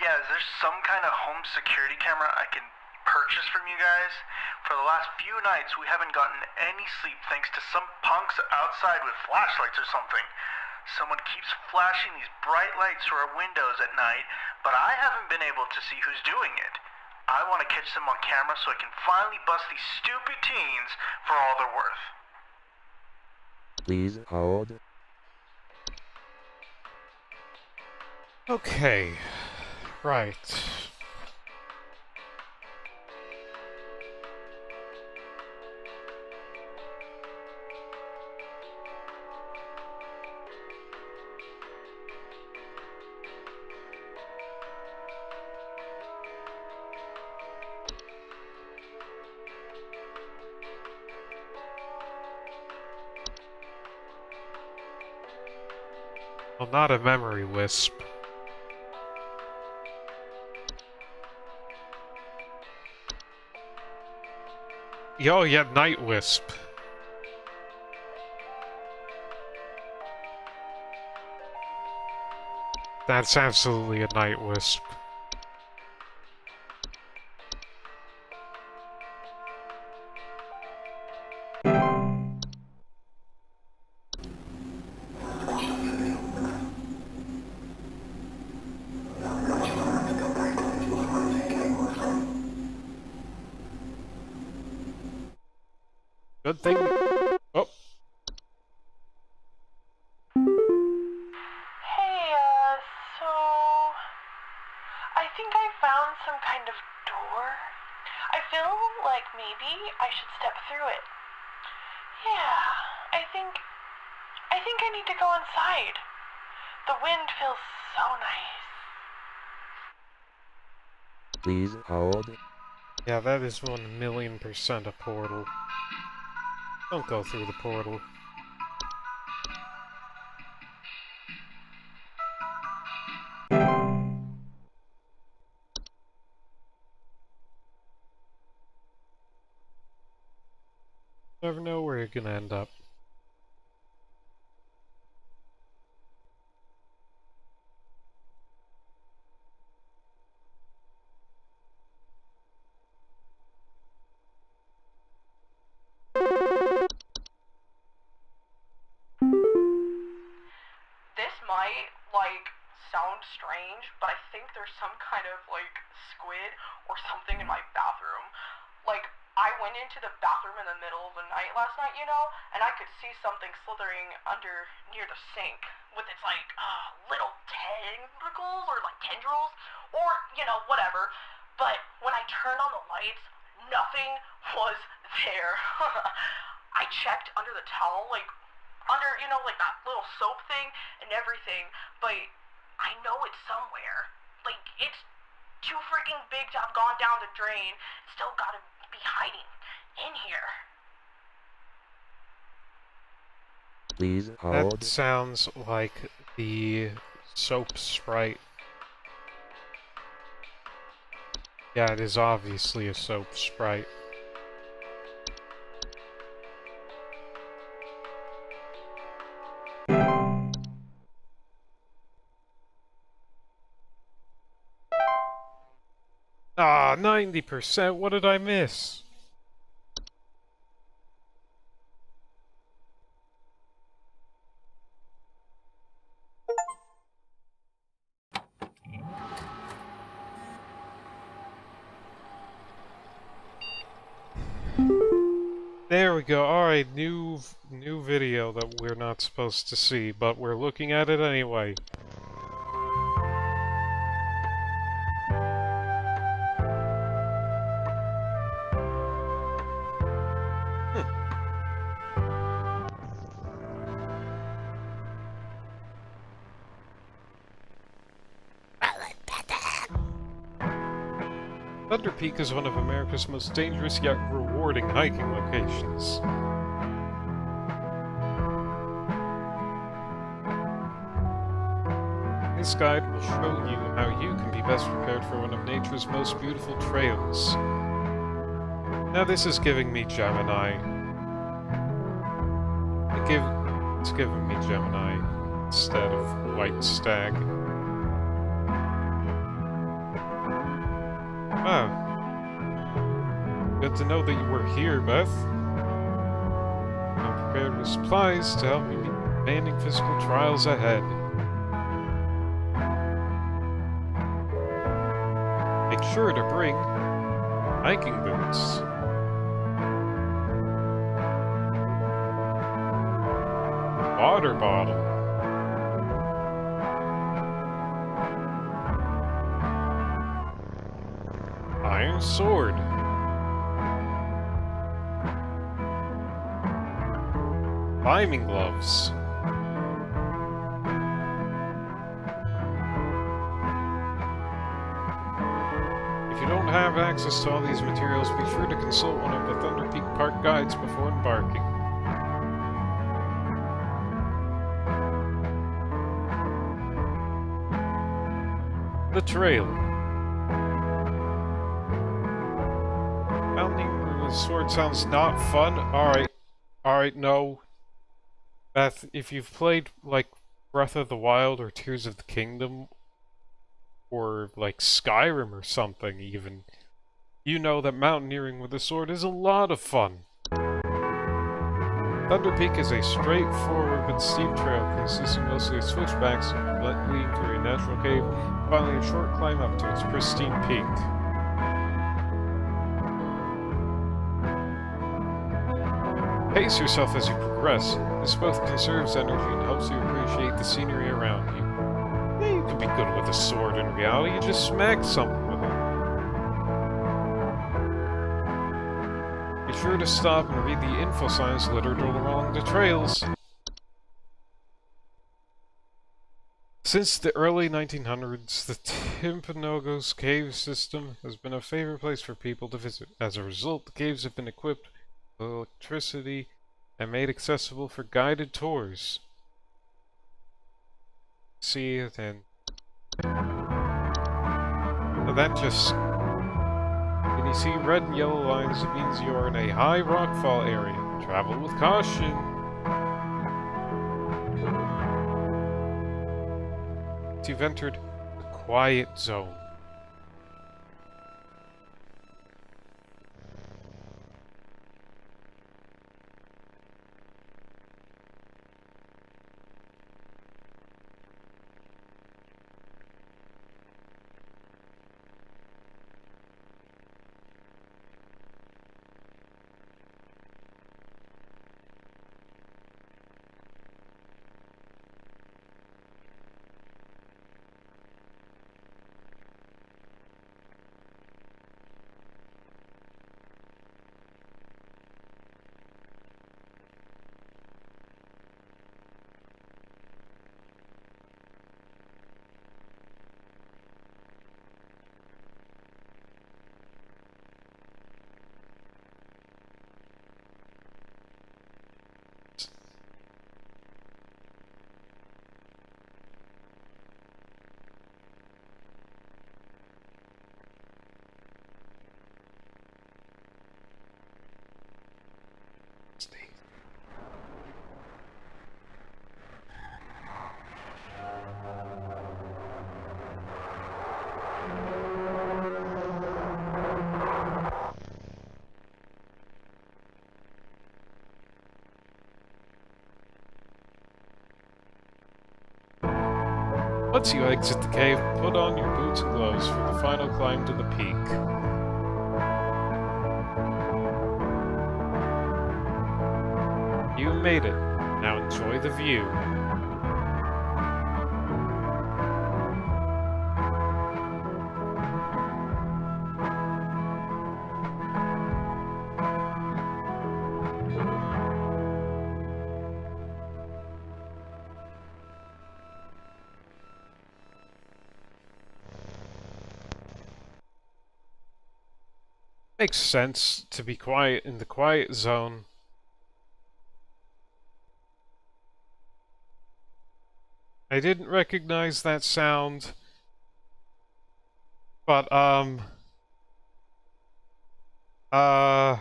Yeah, is there some kind of home security camera I can purchase from you guys? For the last few nights, we haven't gotten any sleep thanks to some punks outside with flashlights or something. Someone keeps flashing these bright lights through our windows at night, but I haven't been able to see who's doing it. I want to catch them on camera so I can finally bust these stupid teens for all they're worth. Please hold. Okay. Right. Well, not a memory wisp. Yo, yeah, Night Wisp. That's absolutely a Night Wisp. Good thing. Oh. Hey, so... I think I found some kind of door. I feel like maybe I should step through it. Yeah, I think I need to go inside. The wind feels so nice. Please hold. Yeah, that is 1,000,000% a portal. Don't go through the portal. Never know where you're gonna end up. This might, like, sound strange, but I think there's some kind of, like, squid or something in my bathroom. Like, I went into the bathroom in the middle of the night last night, you know, and I could see something slithering under near the sink with its, like, little tentacles or, like, tendrils or, you know, whatever. But when I turned on the lights, nothing was there. I checked under the towel, like, under, you know, like that little soap thing and everything, but I know it's somewhere. Like, it's too freaking big to have gone down the drain. It's still gotta be hiding in here. Please That hold. sounds like the soap sprite. Yeah, it is obviously a soap sprite. Ah, 90%, what did I miss? There we go. Alright, new video that we're not supposed to see, but we're looking at it anyway. Thunder Peak is one of America's most dangerous yet rewarding hiking locations. This guide will show you how you can be best prepared for one of nature's most beautiful trails. Now this is giving me Gemini. It's giving me Gemini instead of White Stag. Ah. Good to know that you were here, Beth. I'm prepared with supplies to help you meet the demanding physical trials ahead. Make sure to bring hiking boots. Water bottle. Iron sword. Climbing gloves. If you don't have access to all these materials, be sure to consult one of the Thunder Peak Park guides before embarking. The trail. Mountaineering with a sword sounds not fun. Alright, no. Beth, if you've played, like, Breath of the Wild or Tears of the Kingdom, or, like, Skyrim or something, even, you know that mountaineering with a sword is a lot of fun. Thunder Peak is a straightforward but steep trail consisting mostly of switchbacks leading through a natural cave, finally a short climb up to its pristine peak. Pace yourself as you progress. This both conserves energy and helps you appreciate the scenery around you. Yeah, you can be good with a sword in reality, you just smack something with it. Be sure to stop and read the info signs littered along the trails. Since the early 1900s, the Timpanogos cave system has been a favorite place for people to visit. As a result, the caves have been equipped with electricity and made accessible for guided tours. See, then... Now that just... When you see red and yellow lines, it means you are in a high rockfall area. Travel with caution. You've entered the quiet zone. Once you exit the cave, put on your boots and gloves for the final climb to the peak. You made it. Now enjoy the view. Makes sense to be quiet in the quiet zone. I didn't recognize that sound, but uh, um, uh,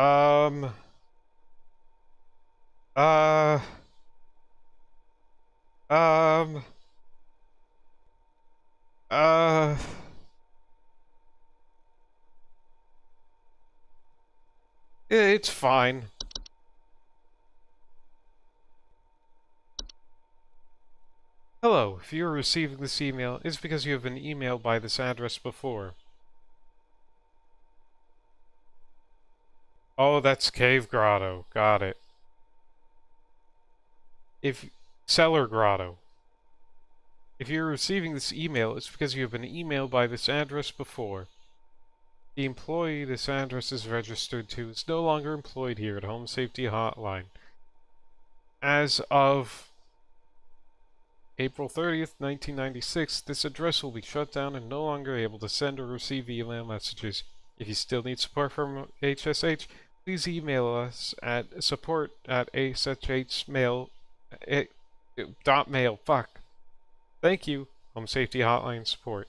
um, uh, it's fine. Hello, if you are receiving this email, it's because you have been emailed by this address before. Oh, that's Cave Grotto. Got it. Cellar Grotto. If you're receiving this email, it's because you have been emailed by this address before. The employee this address is registered to is no longer employed here at Home Safety Hotline. As of April 30th, 1996, this address will be shut down and no longer able to send or receive email messages. If you still need support from HSH, please email us at support@hshmail.mail. Fuck. Thank you, Home Safety Hotline support.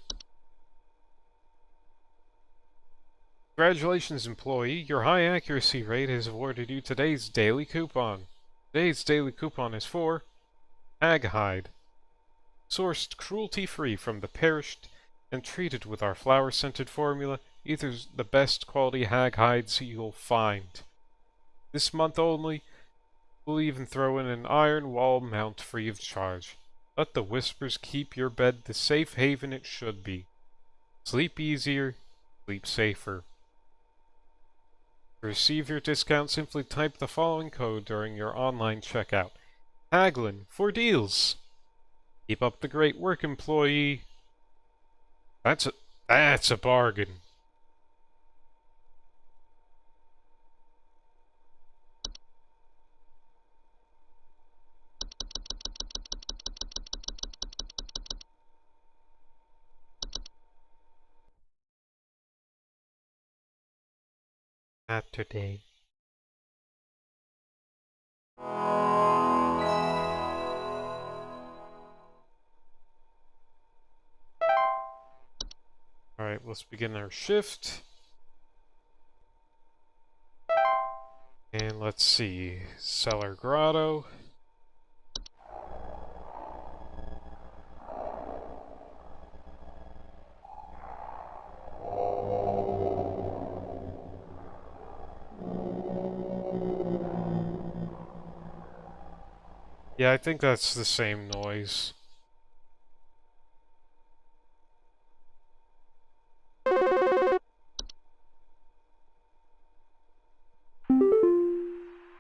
Congratulations, employee. Your high accuracy rate has awarded you today's daily coupon. Today's daily coupon is for Hag Hide. Sourced cruelty-free from the perished and treated with our flower-scented formula, these are the best quality hag hides you'll find. This month only, we'll even throw in an iron wall mount free of charge. Let the whispers keep your bed the safe haven it should be. Sleep easier, sleep safer. To receive your discount, simply type the following code during your online checkout. Haglin for deals. Keep up the great work, employee. That's a bargain. Not today. Alright, let's begin our shift. And let's see, Cellar Grotto. Yeah, I think that's the same noise.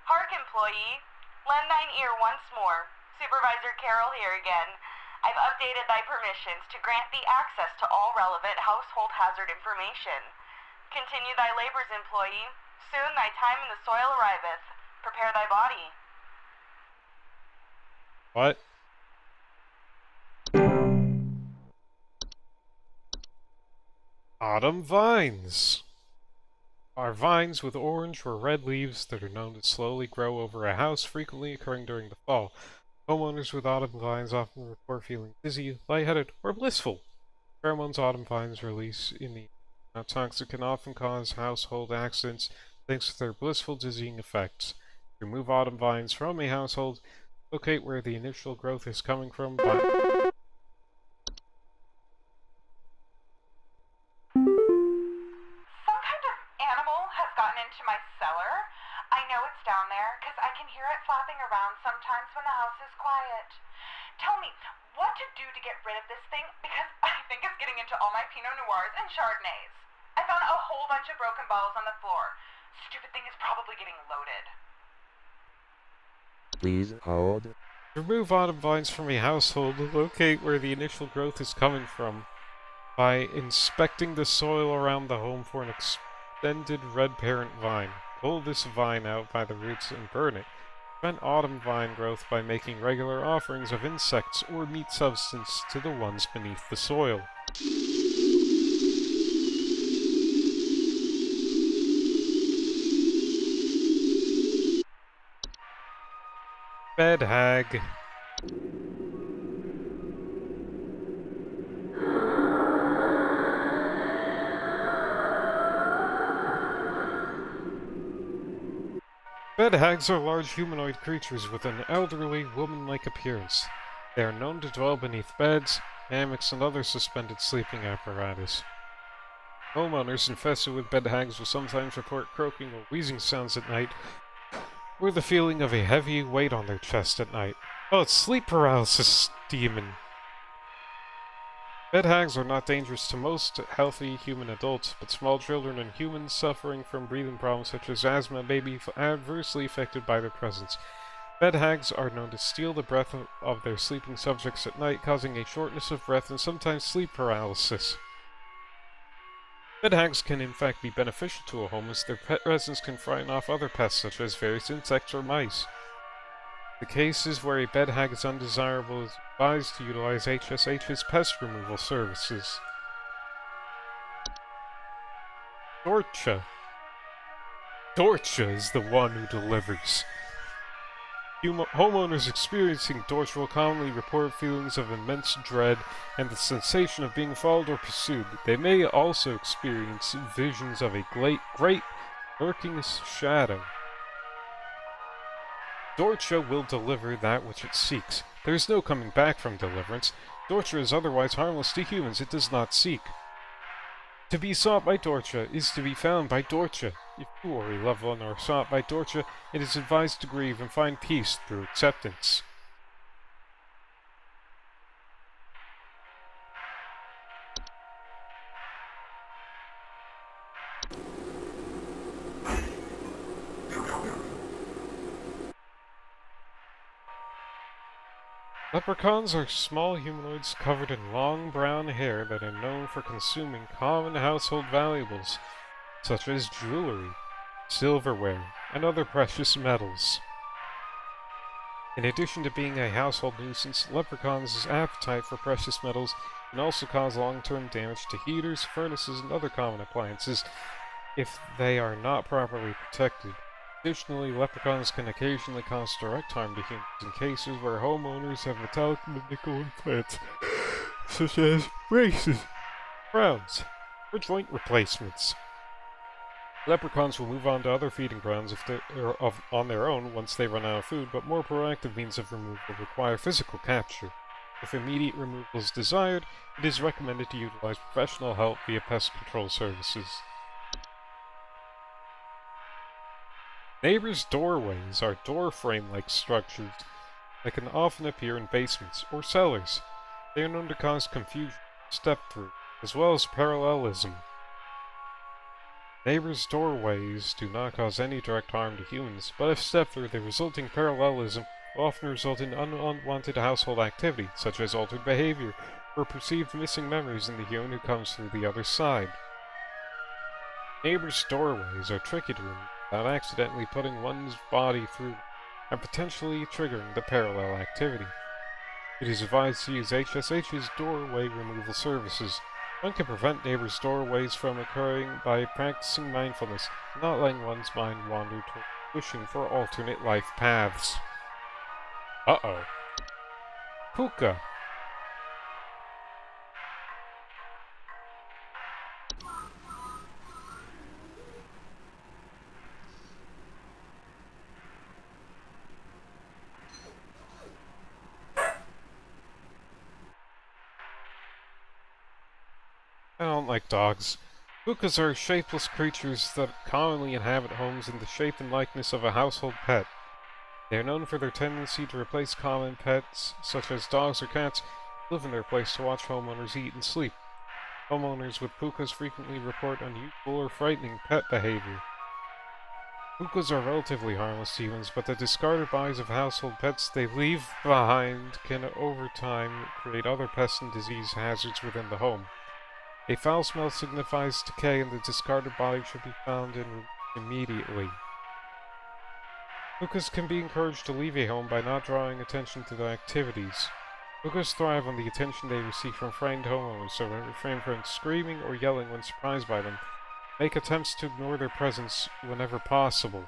Hark, employee. Lend thine ear once more. Supervisor Carroll here again. I've updated thy permissions to grant thee access to all relevant household hazard information. Continue thy labors, employee. Soon thy time in the soil arriveth. Prepare thy body. What? Autumn vines are vines with orange or red leaves that are known to slowly grow over a house, frequently occurring during the fall. Homeowners with autumn vines often report feeling dizzy, lightheaded, or blissful. Pheromones autumn vines release in the toxic can often cause household accidents thanks to their blissful dizzying effects. Remove autumn vines from a household. Locate where the initial growth is coming from by Some kind of animal has gotten into my cellar. I know it's down there because I can hear it flapping around sometimes when the house is quiet. Tell me what to do to get rid of this thing because I think it's getting into all my Pinot Noirs and Chardonnays. I found a whole bunch of broken bottles on the floor. Stupid thing is probably getting loaded. Please hold. remove autumn vines from a household. Locate where the initial growth is coming from by inspecting the soil around the home for an extended red parent vine. Pull this vine out by the roots and burn it. Prevent autumn vine growth by making regular offerings of insects or meat substance to the ones beneath the soil. Bed hag. Bed hags are large humanoid creatures with an elderly, woman-like appearance. They are known to dwell beneath beds, hammocks, and other suspended sleeping apparatus. Homeowners infested with bed hags will sometimes report croaking or wheezing sounds at night, or the feeling of a heavy weight on their chest at night. Oh, it's sleep paralysis, demon. Bed hags are not dangerous to most healthy human adults, but small children and humans suffering from breathing problems such as asthma may be adversely affected by their presence. Bed hags are known to steal the breath of their sleeping subjects at night, causing a shortness of breath and sometimes sleep paralysis. Bed hags can in fact be beneficial to a home as their presence can frighten off other pests such as various insects or mice. The cases where a bed hag is undesirable is advised to utilize HSH's pest removal services. Dorcha. Dorcha is the one who delivers. Homeowners experiencing Dorcha will commonly report feelings of immense dread and the sensation of being followed or pursued. They may also experience visions of a great lurking shadow. Dorcha will deliver that which it seeks. There is no coming back from deliverance. Dorcha is otherwise harmless to humans it does not seek. To be sought by Dorcha is to be found by Dorcha. If you or a loved one are sought by Dorcha, it is advised to grieve and find peace through acceptance. Leprechauns are small humanoids covered in long brown hair that are known for consuming common household valuables, such as jewelry, silverware, and other precious metals. In addition to being a household nuisance, leprechauns' appetite for precious metals can also cause long-term damage to heaters, furnaces, and other common appliances if they are not properly protected. Additionally, leprechauns can occasionally cause direct harm to humans in cases where homeowners have metallic nickel implants, such as braces, crowns, or joint replacements. Leprechauns will move on to other feeding grounds if on their own once they run out of food, but more proactive means of removal require physical capture. If immediate removal is desired, it is recommended to utilize professional help via pest control services. Neighbors' doorways are door frame-like structures that can often appear in basements or cellars. They are known to cause confusion, step-through, as well as parallelism. Neighbors' doorways do not cause any direct harm to humans, but if stepped through, the resulting parallelism will often result in unwanted household activity, such as altered behavior or perceived missing memories in the human who comes through the other side. Neighbors' doorways are tricky to remove without accidentally putting one's body through and potentially triggering the parallel activity. It is advised to use HSH's doorway removal services. One can prevent neighbors' doorways from occurring by practicing mindfulness, not letting one's mind wander toward wishing for alternate life paths. Uh-oh. Puka. I don't like dogs. Pukas are shapeless creatures that commonly inhabit homes in the shape and likeness of a household pet. They are known for their tendency to replace common pets, such as dogs or cats, who live in their place to watch homeowners eat and sleep. Homeowners with pukas frequently report unusual or frightening pet behavior. Pukas are relatively harmless to humans, but the discarded bodies of household pets they leave behind can over time create other pests and disease hazards within the home. A foul smell signifies decay, and the discarded body should be found and removed immediately. Pukas can be encouraged to leave a home by not drawing attention to their activities. Pukas thrive on the attention they receive from frightened homeowners, so refrain from screaming or yelling when surprised by them. Make attempts to ignore their presence whenever possible.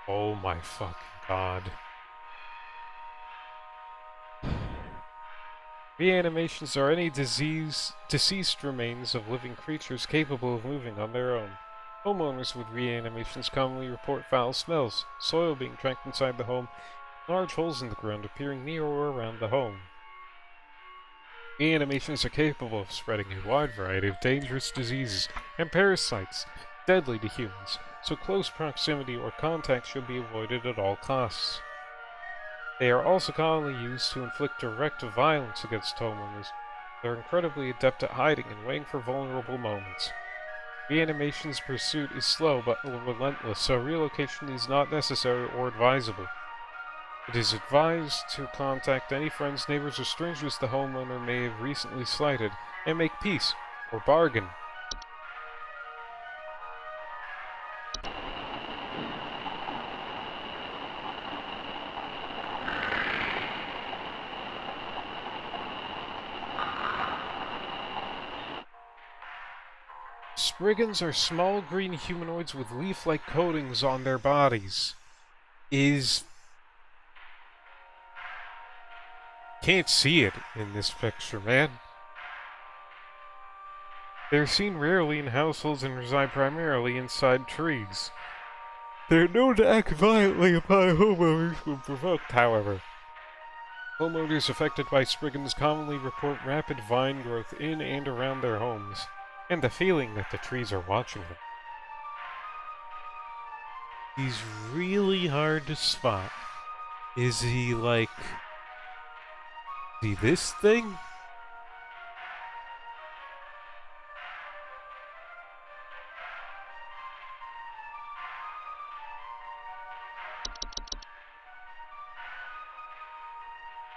Oh my fucking god. Reanimations are any deceased remains of living creatures capable of moving on their own. Homeowners with reanimations commonly report foul smells, soil being tracked inside the home, large holes in the ground appearing near or around the home. Reanimations are capable of spreading a wide variety of dangerous diseases and parasites, deadly to humans, so close proximity or contact should be avoided at all costs. They are also commonly used to inflict direct violence against homeowners. They are incredibly adept at hiding and waiting for vulnerable moments. Reanimation's pursuit is slow but relentless, so relocation is not necessary or advisable. It is advised to contact any friends, neighbors, or strangers the homeowner may have recently slighted and make peace or bargain. Spriggans are small green humanoids with leaf-like coatings on their bodies. Can't see it in this picture, man. They're seen rarely in households and reside primarily inside trees. They're known to act violently upon homeowners when provoked, however. Homeowners affected by spriggans commonly report rapid vine growth in and around their homes, and the feeling that the trees are watching them. He's really hard to spot. Is he this thing?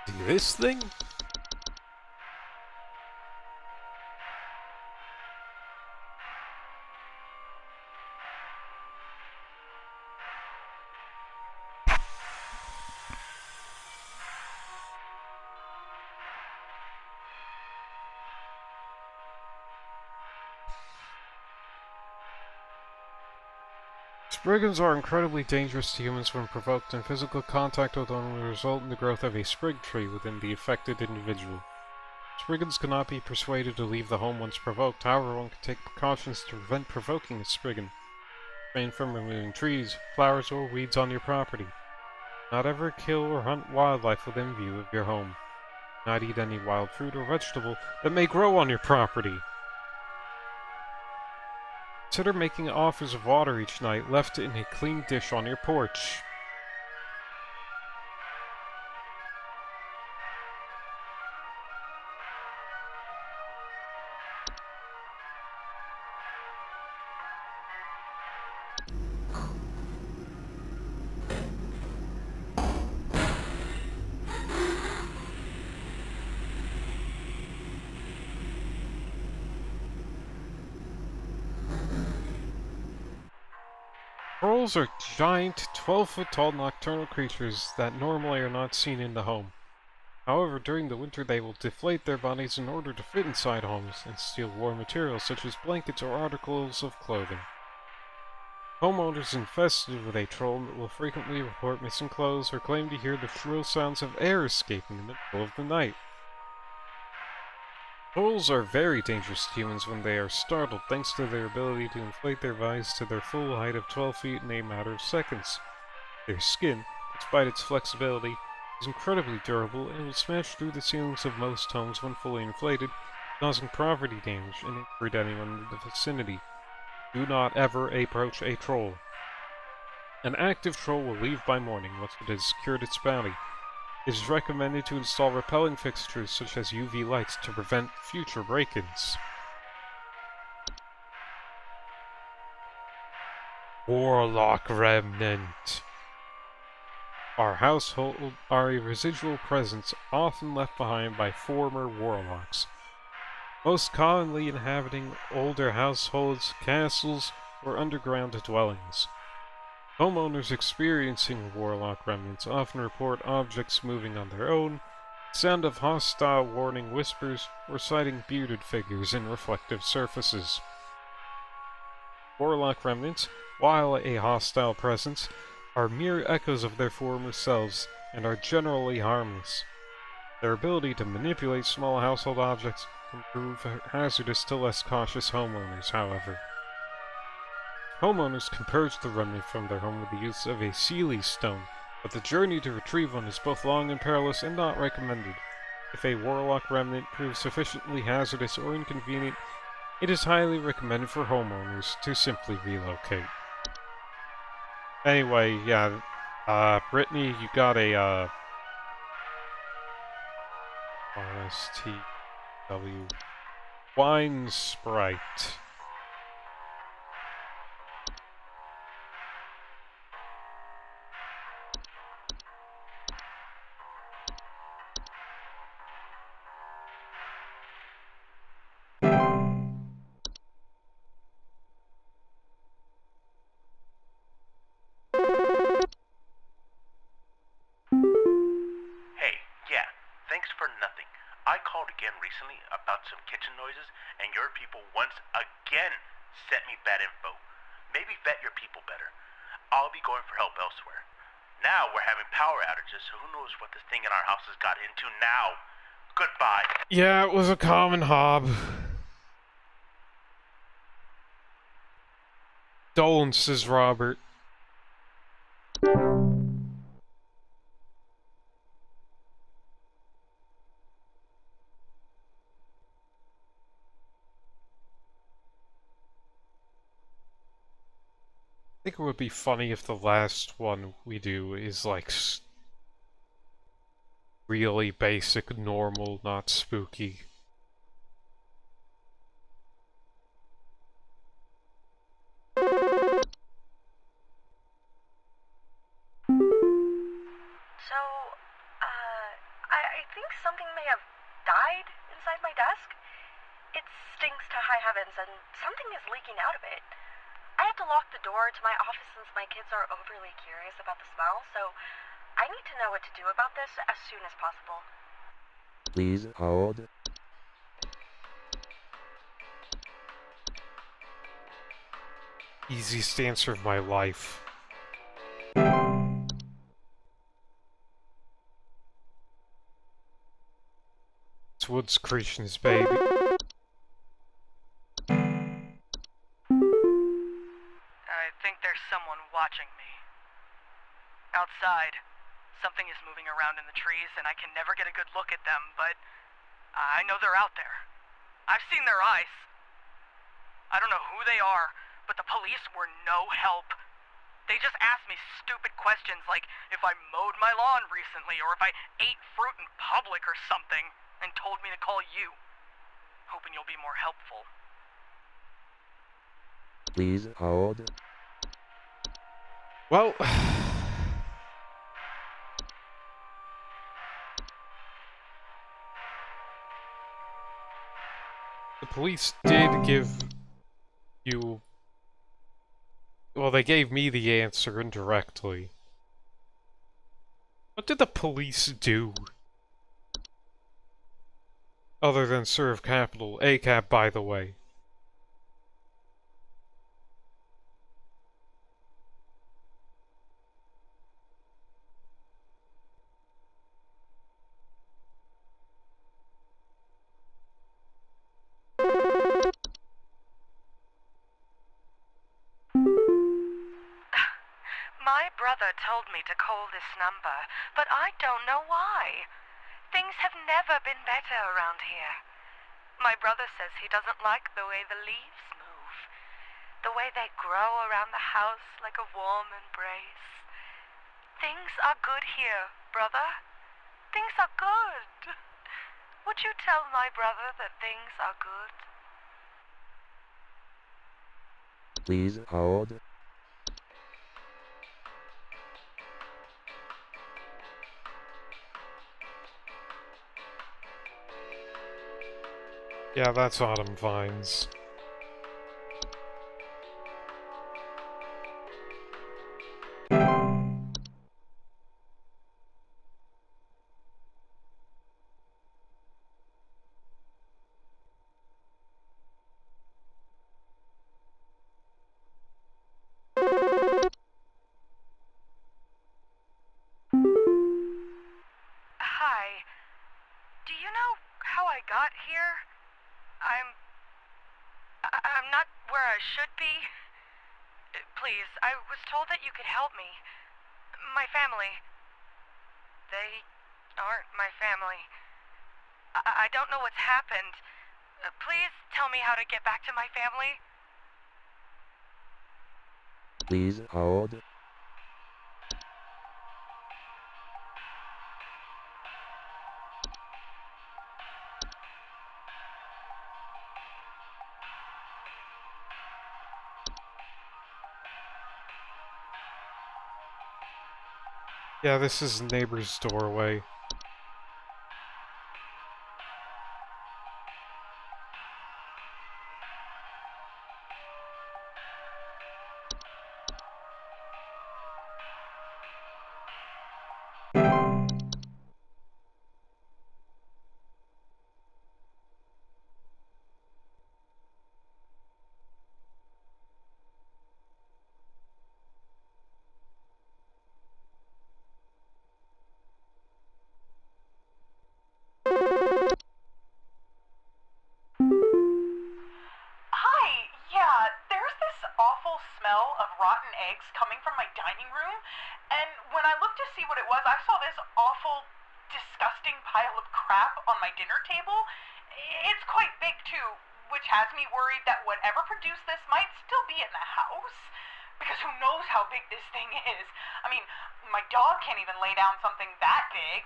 Is he this thing? Spriggans are incredibly dangerous to humans when provoked, and physical contact with them will result in the growth of a sprig tree within the affected individual. Spriggans cannot be persuaded to leave the home once provoked, however one can take precautions to prevent provoking a spriggan. Refrain from removing trees, flowers, or weeds on your property. Not ever kill or hunt wildlife within view of your home. Not eat any wild fruit or vegetable that may grow on your property. Consider making offers of water each night left in a clean dish on your porch. Trolls are giant, 12-foot-tall nocturnal creatures that normally are not seen in the home. However, during the winter they will deflate their bodies in order to fit inside homes and steal warm materials such as blankets or articles of clothing. Homeowners infested with a troll will frequently report missing clothes or claim to hear the shrill sounds of air escaping in the middle of the night. Trolls are very dangerous to humans when they are startled thanks to their ability to inflate their bodies to their full height of 12 feet in a matter of seconds. Their skin, despite its flexibility, is incredibly durable and will smash through the ceilings of most homes when fully inflated, causing property damage and injury to anyone in the vicinity. Do not ever approach a troll. An active troll will leave by morning once it has secured its bounty. It is recommended to install repelling fixtures such as UV lights to prevent future break-ins. Warlock Remnant are a residual presence often left behind by former warlocks, most commonly inhabiting older households, castles, or underground dwellings. Homeowners experiencing warlock remnants often report objects moving on their own, sound of hostile warning whispers, or sighting bearded figures in reflective surfaces. Warlock remnants, while a hostile presence, are mere echoes of their former selves and are generally harmless. Their ability to manipulate small household objects can prove hazardous to less cautious homeowners, however. Homeowners can purge the remnant from their home with the use of a Sealy stone, but the journey to retrieve one is both long and perilous and not recommended. If a warlock remnant proves sufficiently hazardous or inconvenient, it is highly recommended for homeowners to simply relocate. Anyway, yeah, Brittany, you got a, RSTW wine sprite. Hey, yeah, thanks for nothing. I called again recently about some kitchen noises, and your people once again sent me bad info. Maybe vet your people better. I'll be going for help elsewhere. Now we're having power outages, so who knows what this thing in our house has got into now. Goodbye. Yeah, it was a common hob. Dolences, Robert. I think it would be funny if the last one we do is like really basic, normal, not spooky. So, I think something may have died inside my desk. It stinks to high heavens, and something is leaking out of it. I have to lock the door to my office since my kids are overly curious about the smell, so I need to know what to do about this as soon as possible. Please hold. Easiest answer of my life. It's Woods Creation's baby. I think there's someone watching me. Outside, something is moving around in the trees, and I can never get a good look at them, but I know they're out there. I've seen their eyes. I don't know who they are, but the police were no help. They just asked me stupid questions like if I mowed my lawn recently or if I ate fruit in public or something, and told me to call you. Hoping you'll be more helpful. Please hold. Well... The police did give you... Well, they gave me the answer indirectly. What did the police do? Other than serve capital. ACAP, by the way. My brother told me to call this number, but I don't know why. Things have never been better around here. My brother says he doesn't like the way the leaves move, the way they grow around the house like a warm embrace. Things are good here, brother. Things are good. Would you tell my brother that things are good? Please hold. Yeah, that's Autumn Vines. Hi. Do you know how I got here? I'm not where I should be. Please, I was told that you could help me. My family. They aren't my family. I don't know what's happened. Please tell me how to get back to my family. Please hold. Yeah, this is neighbor's doorway. Hi, yeah, there's this awful smell of rotten eggs coming from my dining room, and when I looked to see what it was, I saw this awful, disgusting pile of crap on my dinner table. It's quite big, too, which has me worried that whatever produced this might still be in the house. Because who knows how big this thing is? I mean, my dog can't even lay down something that big.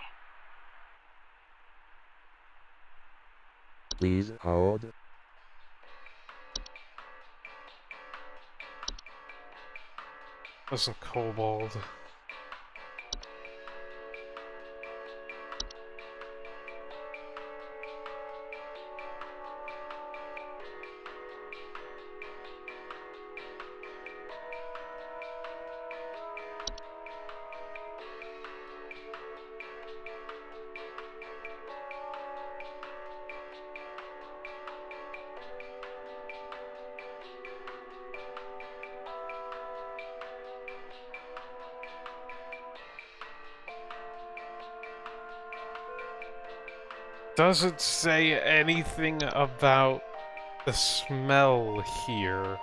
Please hold. Wasn't kobold. doesn't say anything about the smell here.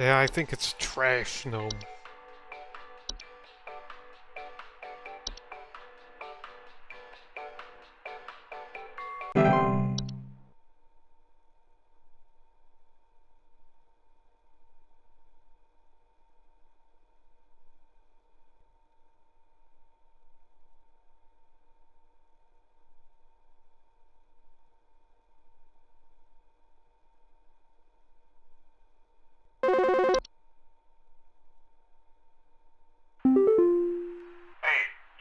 Yeah, I think it's trash gnome. Hey,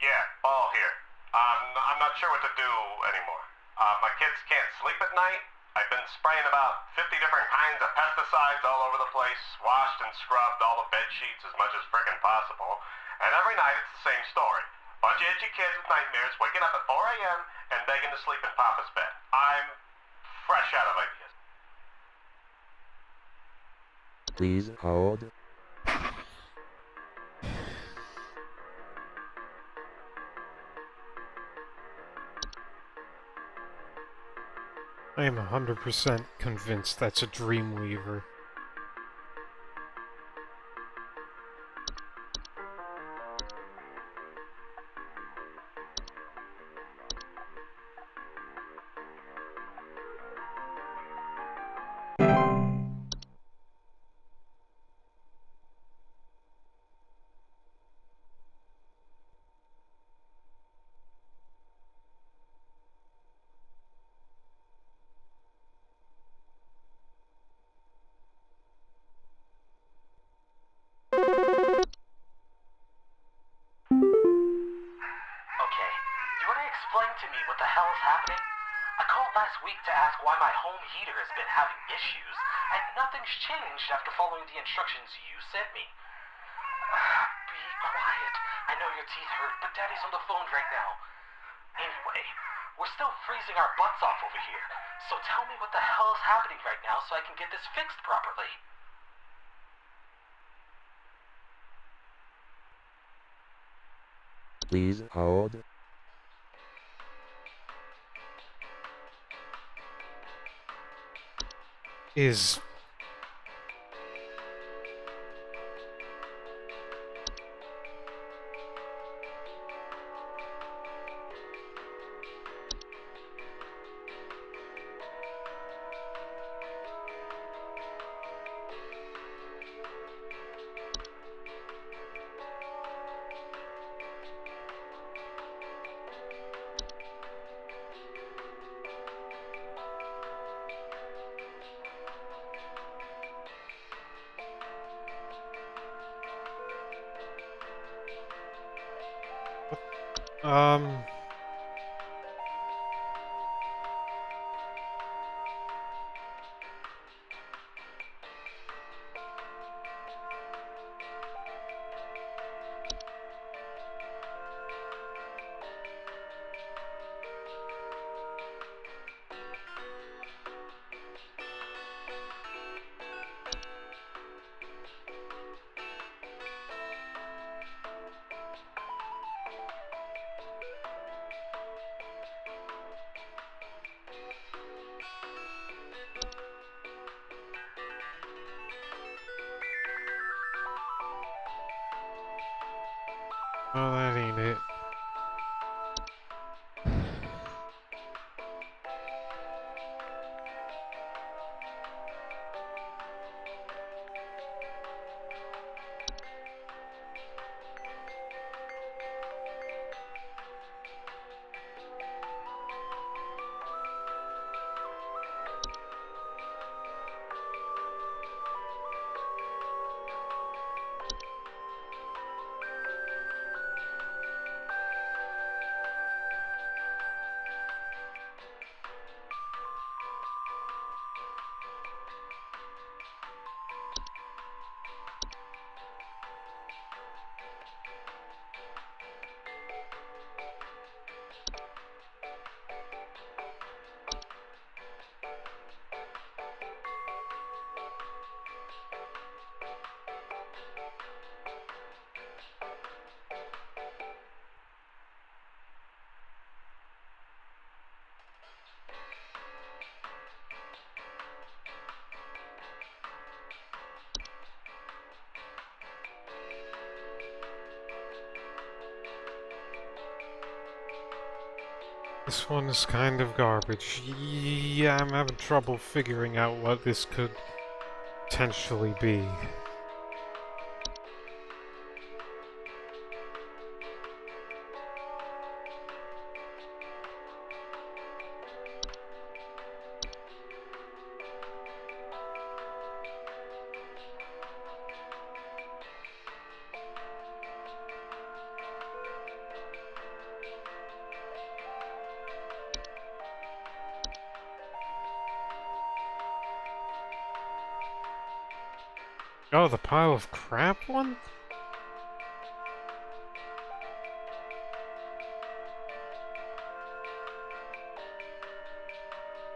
yeah, Ball here. I'm not sure what to do anymore. My kids can't sleep at night. I've been spraying about 50 different kinds of pesticides all over the place, washed and scrubbed all the bed sheets as much as frickin' possible, and every night it's the same story. Bunch of itchy kids with nightmares waking up at 4 a.m. and begging to sleep in Papa's bed. I'm fresh out of ideas. Please hold. I am 100% convinced that's a Dreamweaver. Okay, you want to explain to me what the hell is happening? I called last week to ask why my home heater has been having issues, and nothing's changed after following the instructions you sent me. Be quiet. I know your teeth hurt, but Daddy's on the phone right now. Anyway, we're still freezing our butts off over here, so tell me what the hell is happening right now so I can get this fixed properly. Please hold. Is... Um... Oh, that ain't it. This one is kind of garbage. Yeah, I'm having trouble figuring out what this could potentially be. Oh, the pile of crap one?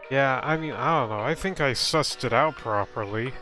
Yeah, I mean, I don't know. I think I sussed it out properly.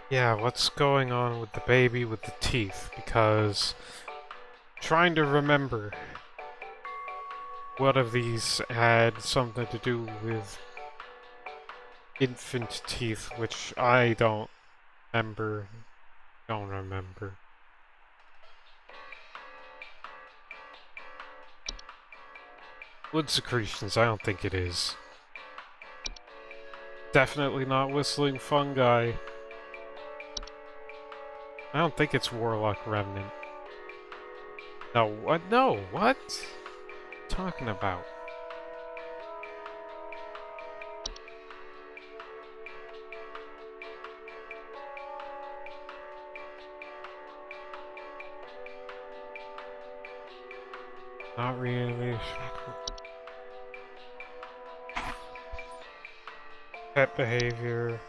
Yeah, what's going on with the baby with the teeth? Because trying to remember what of these had something to do with infant teeth, which I don't remember. Wood secretions, I don't think it is. Definitely not whistling fungi. I don't think it's Warlock Remnant. No, what? No, what? Talking about? Not reanimation. Pet behavior.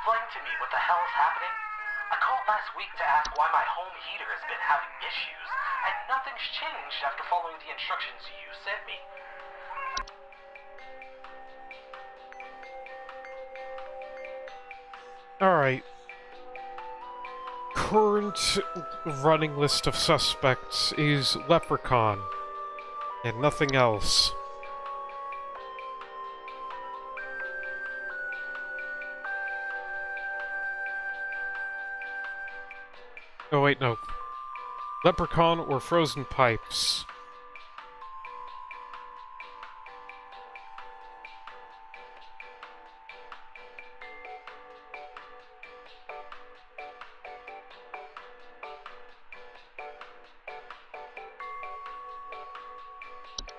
explain to me what the hell is happening? I called last week to ask why my home heater has been having issues, and nothing's changed after following the instructions you sent me. Alright. Current running list of suspects is Leprechaun, and nothing else. Oh wait, no. Leprechaun or Frozen Pipes.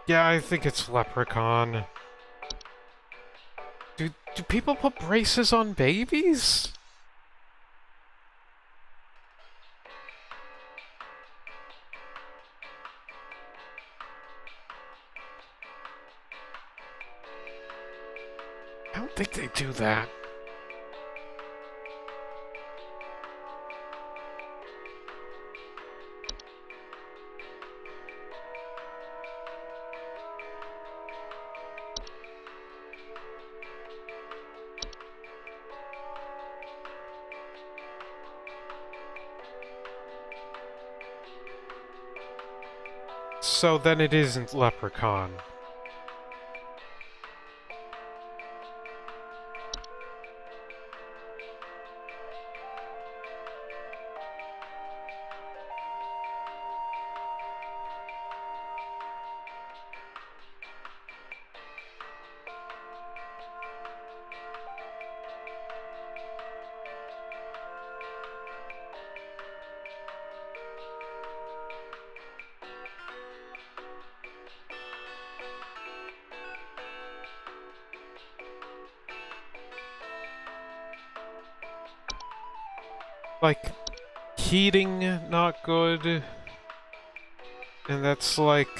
Yeah, I think it's Leprechaun. Do people put braces on babies? I don't think they do that. So then it isn't Leprechaun. Like, heating, not good. And that's like...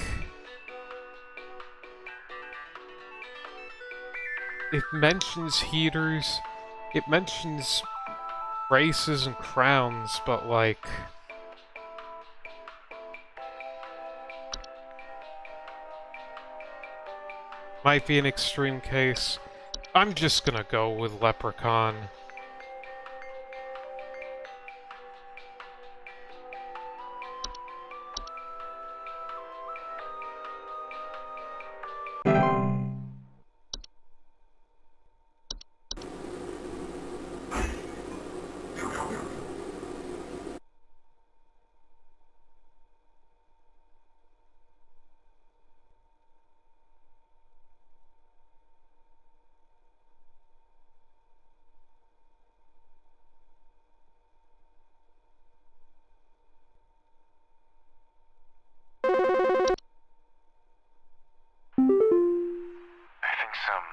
It mentions heaters, it mentions braces and crowns, but like... Might be an extreme case. I'm just gonna go with Leprechaun. I think some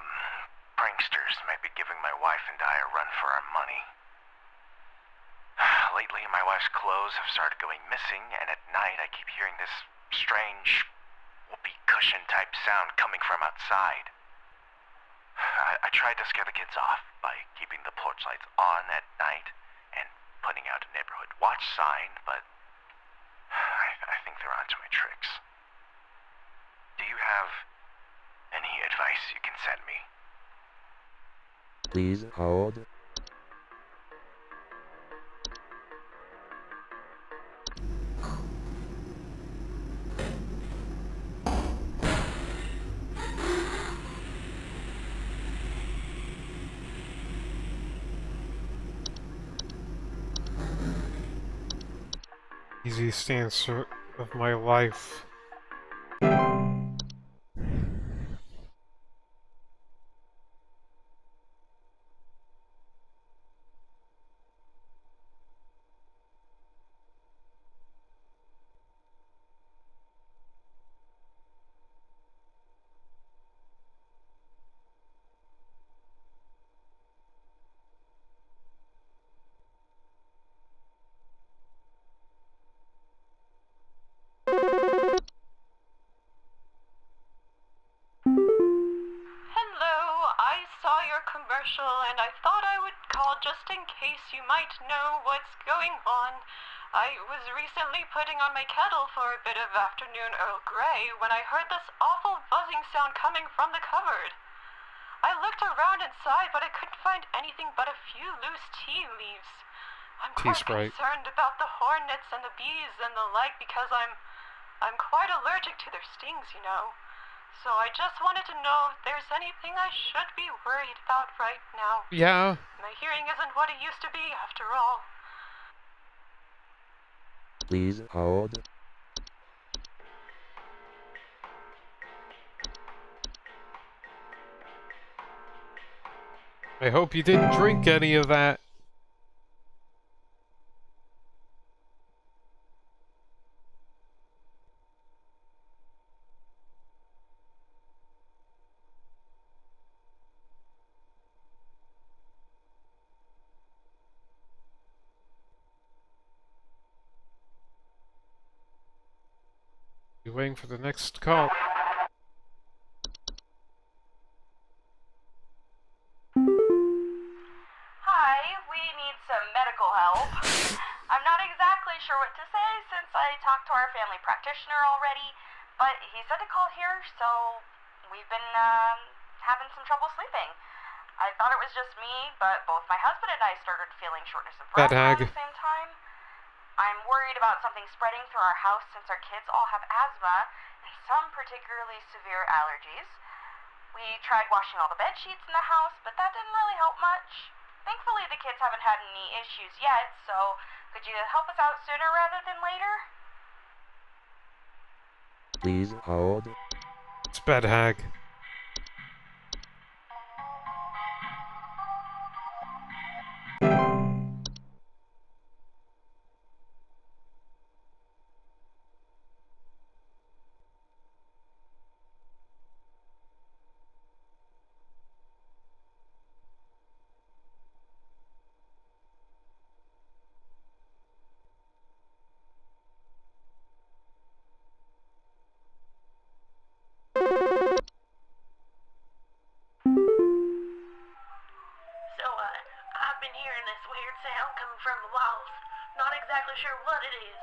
pranksters might be giving my wife and I a run for our money. Lately, my wife's clothes have started going missing, and at night I keep hearing this strange whoopee cushion type sound coming from outside. I tried to scare the kids off by keeping the porch lights on at night and putting out a neighborhood watch sign, but I think they're onto my tricks. Do you have any advice you can send me? Please hold. Easiest answer of my life. Marshall, and I thought I would call just in case you might know what's going on. I was recently putting on my kettle for a bit of afternoon Earl Grey when I heard this awful buzzing sound coming from the cupboard. I looked around inside, but I couldn't find anything but a few loose tea leaves. I'm quite concerned about the hornets and the bees and the like because I'm quite allergic to their stings, you know. So I just wanted to know if there's anything I should be worried about right now. Yeah. My hearing isn't what it used to be, after all. Please hold. I hope you didn't drink any of that. You're waiting for the next call. Hi, we need some medical help. I'm not exactly sure what to say since I talked to our family practitioner already, but he said to call here, so we've been having some trouble sleeping. I thought it was just me, but both my husband and I started feeling shortness of breath around the same time. I'm worried about something spreading through our house since our kids all have asthma and some particularly severe allergies. We tried washing all the bed sheets in the house, but that didn't really help much. Thankfully, the kids haven't had any issues yet, so could you help us out sooner rather than later? Please hold. It's Bed Hag. So, I've been hearing this weird sound coming from the walls. Not exactly sure what it is,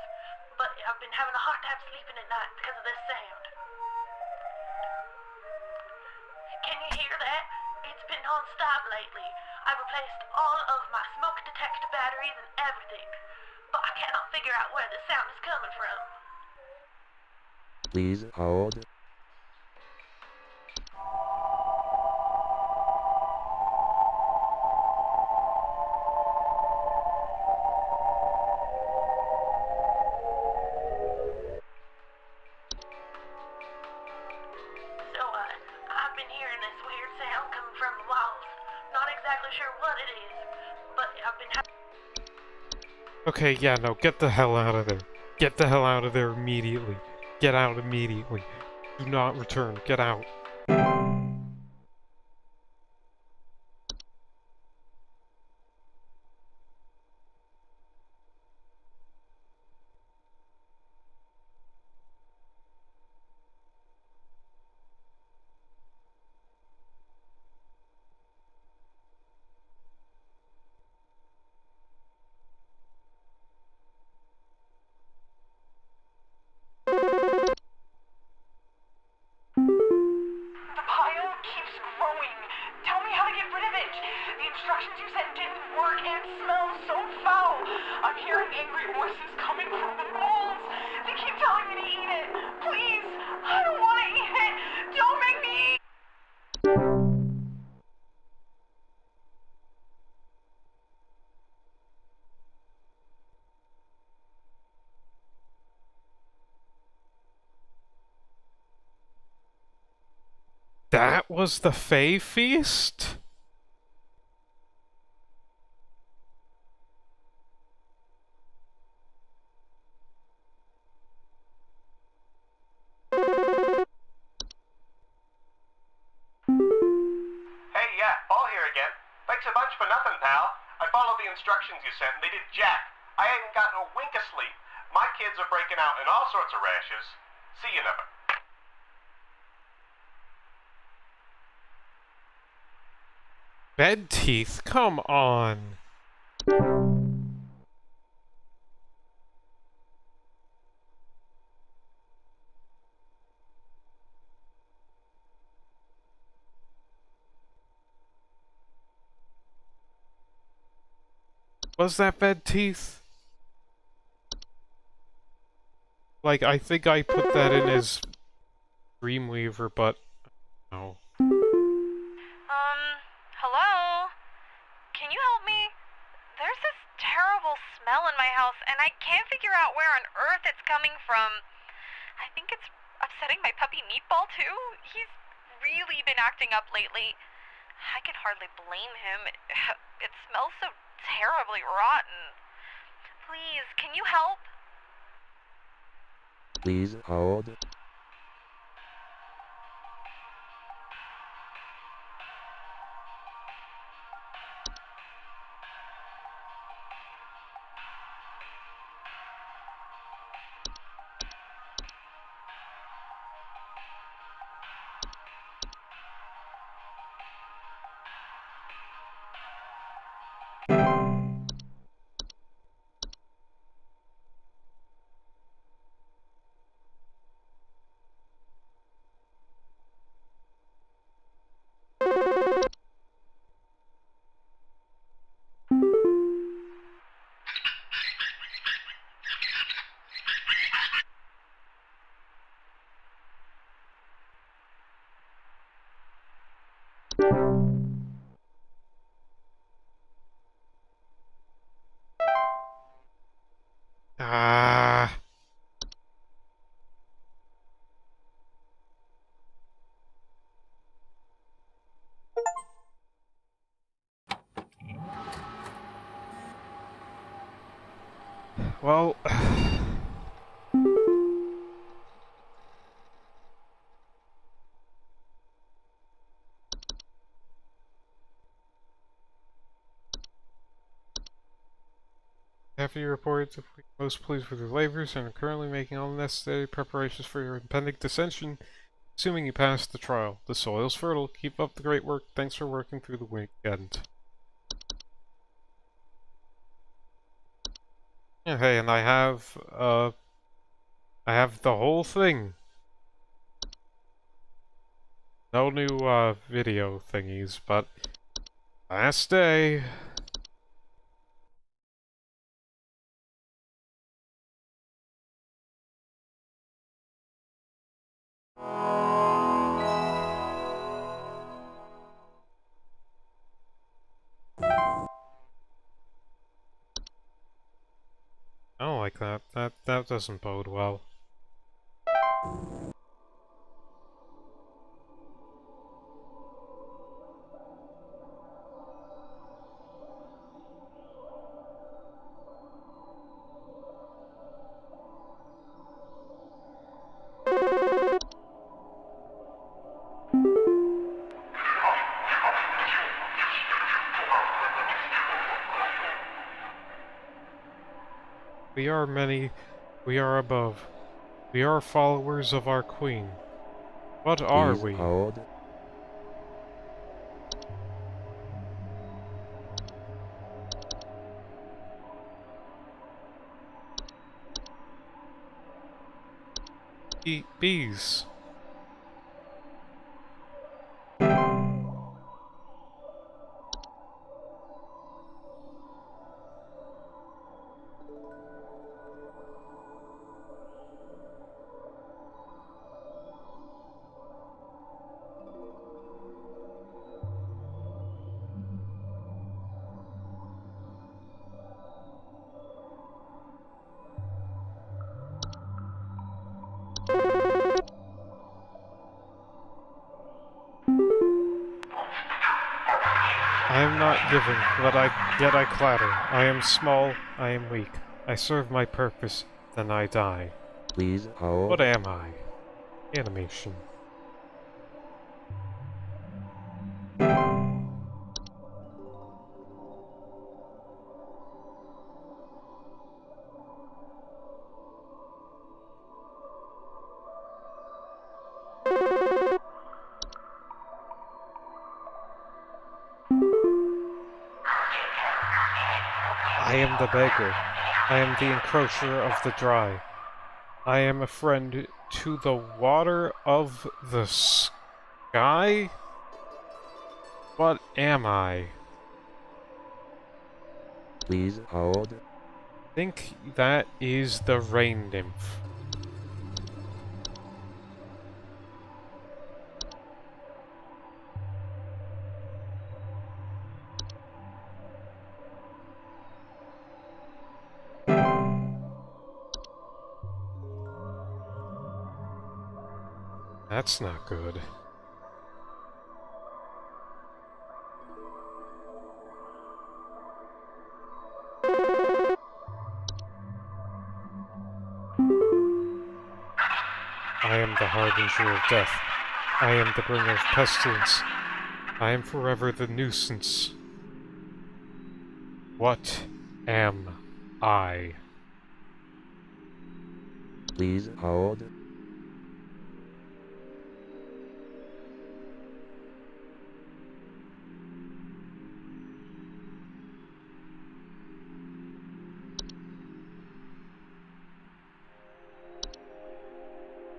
but I've been having a hard time sleeping at night because of this sound. Can you hear that? It's been non-stop lately. I've replaced all of my smoke detector batteries and everything, but I cannot figure out where the sound is coming from. Please hold. So, I've been hearing this weird sound coming from the walls. Not exactly sure what it is, but I've been having... Okay, yeah, no, get the hell out of there. Get the hell out of there immediately. Get out immediately. Do not return. Get out. The pile keeps growing. Tell me how to get rid of it. The instructions you sent didn't work and it smells so foul. I'm hearing angry voices coming from the walls. They keep telling me to eat it. Please, I don't want to eat it. Don't make me eat. That was the Fae Feast? Hey, yeah, Paul here again. Thanks a bunch for nothing, pal. I followed the instructions you sent and they did jack. I ain't gotten a wink of sleep. My kids are breaking out in all sorts of rashes. See you never. Bed teeth? Come on. Was that bed teeth? Like, I think I put that in as Dreamweaver, but no. Hello? Can you help me? There's this terrible smell in my house, and I can't figure out where on earth it's coming from. I think it's upsetting my puppy Meatball, too. He's really been acting up lately. I can hardly blame him. It smells so terribly rotten. Please, can you help? Please hold. Ah. Well... After your reports, we're most pleased with your labors and are currently making all the necessary preparations for your impending dissension, assuming you pass the trial. The soil's fertile. Keep up the great work. Thanks for working through the weekend. Yeah, hey, and I have the whole thing. No new, video thingies, but last day. I don't like that. That doesn't bode well. We are many, we are above. We are followers of our queen. What are Please we? hold. Bees. I am not giving, yet I clatter. I am small, I am weak. I serve my purpose, then I die. Please hold. What am I? Animation. I am the beggar. I am the encroacher of the dry. I am a friend to the water of the sky? What am I? Please hold. I think that is the rain nymph. That's not good. I am the harbinger of death. I am the bringer of pestilence. I am forever the nuisance. What am I? Please hold.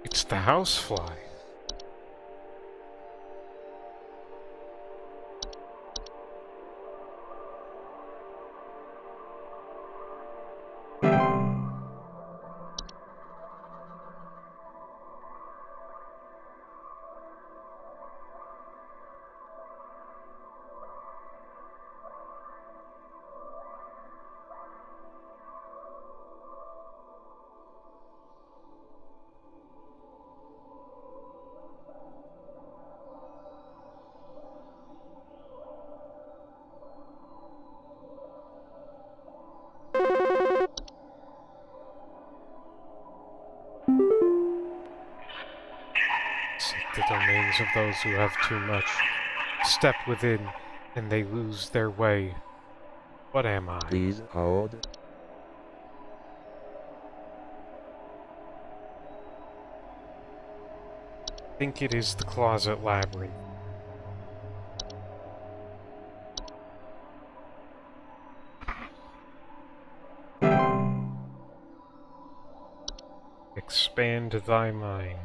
It's the housefly. Seek the domains of those who have too much. Step within, and they lose their way. What am I? Please hold. I think it is the closet labyrinth. Expand thy mind.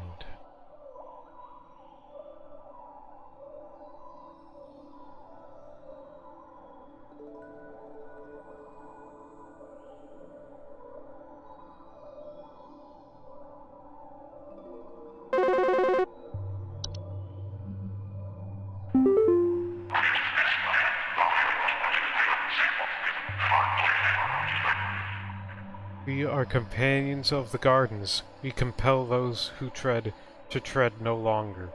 We are companions of the gardens. We compel those who tread to tread no longer.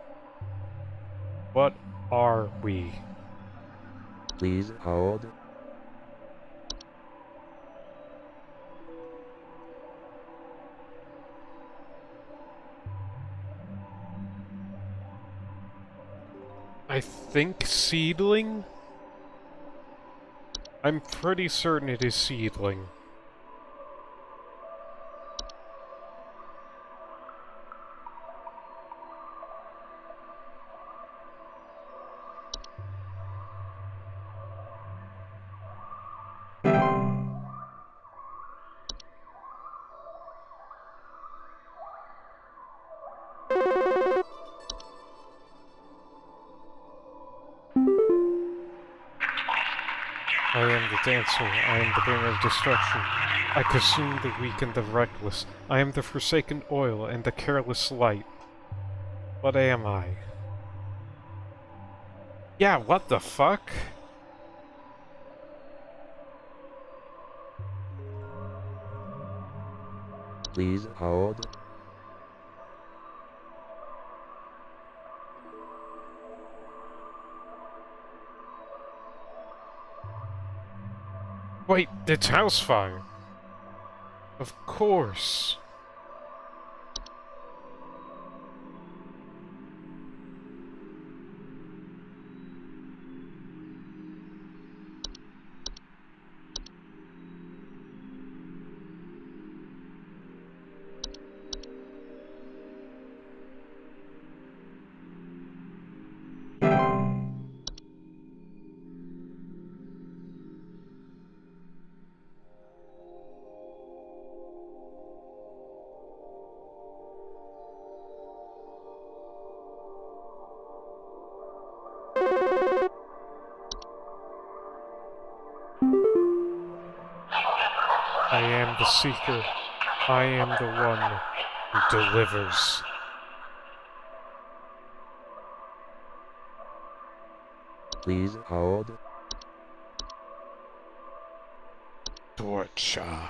What are we? Please hold. I think seedling? I'm pretty certain it is seedling. I am the dancer, I am the bringer of destruction. I consume the weak and the reckless. I am the forsaken oil and the careless light. What am I? Yeah, what the fuck? Please hold. Wait, it's housefire. Of course. I am the seeker. I am the one who delivers. Please hold. Torture.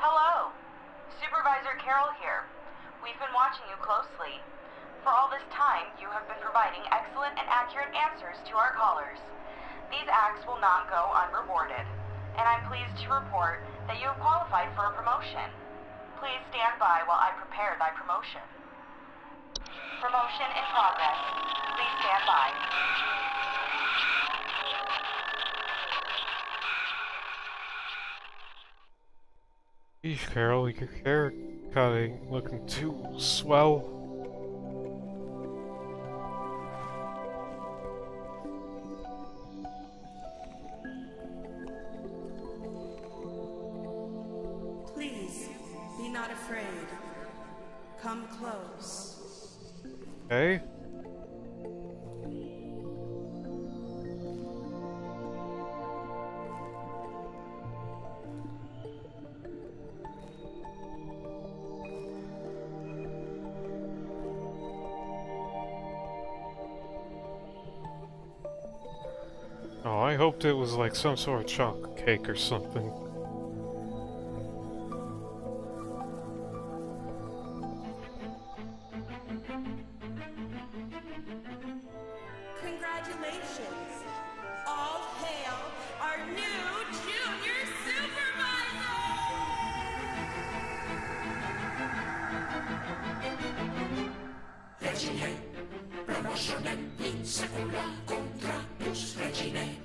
Hello. Supervisor Carroll here. We've been watching you closely. For all this time, you have been providing excellent and accurate answers to our callers. These acts will not go unrewarded, and I'm pleased to report that you have qualified for a promotion. Please stand by while I prepare thy promotion. Promotion in progress. Please stand by. Eesh, Carol, your hair cutting looking too swell. Please, be not afraid. Come close. Okay. Oh, I hoped it was like some sort of chocolate cake or something. Congratulations! All hail our new junior supervisor! Regine, promotionen in secula contractus regine,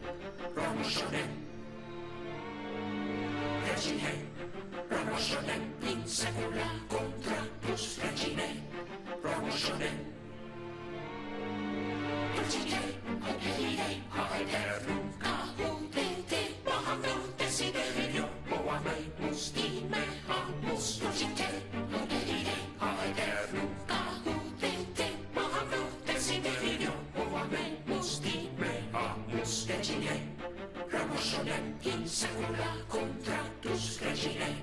promotionen. Regine, promotionen in secula contractus regine, promotionen. Regine, odelire, haederum, cahudete, mahamno desiderio, moamemus dime hamus, regine, odelire, haederum, cahudete, mahamno desiderio, moamemus dime hamus, regine, promotionen in secula contractus regine.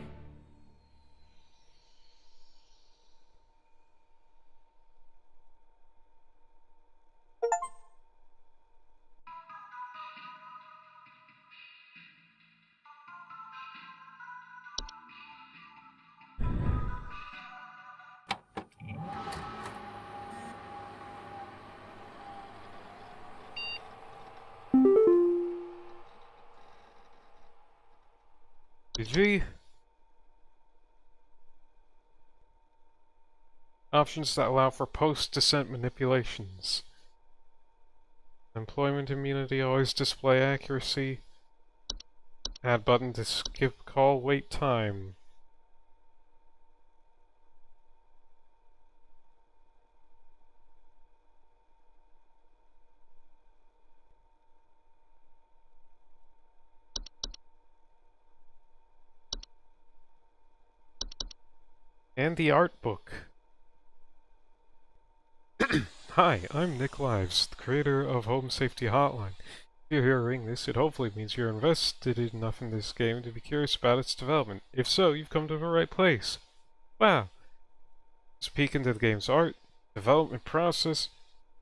GG. Options that allow for post-descent manipulations. Employment immunity, always display accuracy. Add button to skip call wait time. And the art book. Hi, I'm Nick Lives, the creator of Home Safety Hotline. If you're hearing this, it hopefully means you're invested enough in this game to be curious about its development. If so, you've come to the right place. Wow! Let's peek into the game's art, development process,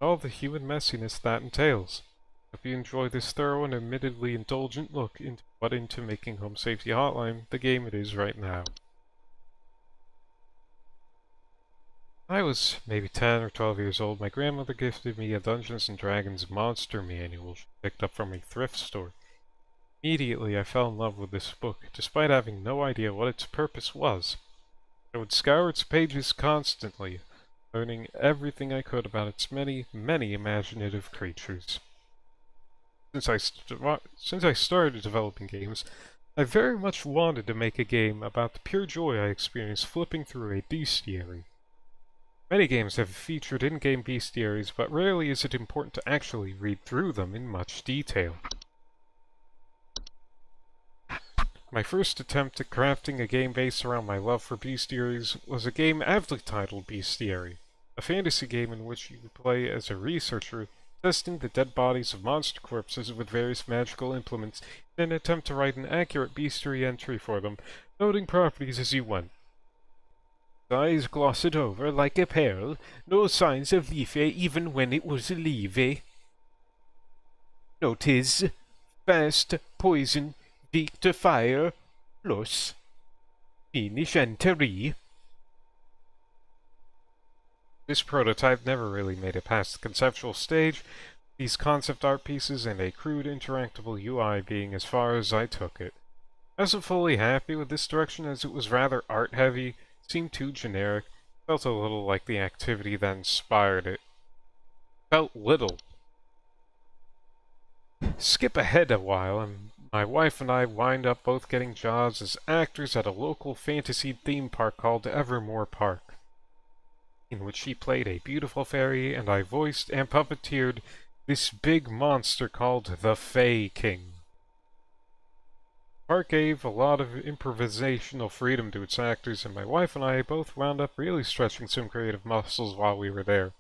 and all the human messiness that entails. Hope you enjoy this thorough and admittedly indulgent look into what into making Home Safety Hotline the game it is right now. I was maybe 10 or 12 years old. My grandmother gifted me a Dungeons & Dragons monster manual she picked up from a thrift store. Immediately I fell in love with this book, despite having no idea what its purpose was. I would scour its pages constantly, learning everything I could about its many, many imaginative creatures. Since I started developing games, I very much wanted to make a game about the pure joy I experienced flipping through a bestiary. Many games have featured in-game bestiaries, but rarely is it important to actually read through them in much detail. My first attempt at crafting a game based around my love for bestiaries was a game aptly titled Bestiary, a fantasy game in which you could play as a researcher testing the dead bodies of monster corpses with various magical implements in an attempt to write an accurate bestiary entry for them, noting properties as you went. Eyes gloss it over like a pearl, no signs of leafy even when it was leafy. Notice fast poison, weak to fire, plus finish entry. This prototype never really made it past the conceptual stage, these concept art pieces and a crude interactable UI being as far as I took it. I wasn't fully happy with this direction as it was rather art-heavy, seemed too generic, felt a little like the activity that inspired it. Felt little. Skip ahead a while, and my wife and I wind up both getting jobs as actors at a local fantasy theme park called Evermore Park, in which she played a beautiful fairy and I voiced and puppeteered this big monster called the Fae King. The park gave a lot of improvisational freedom to its actors, and my wife and I both wound up really stretching some creative muscles while we were there.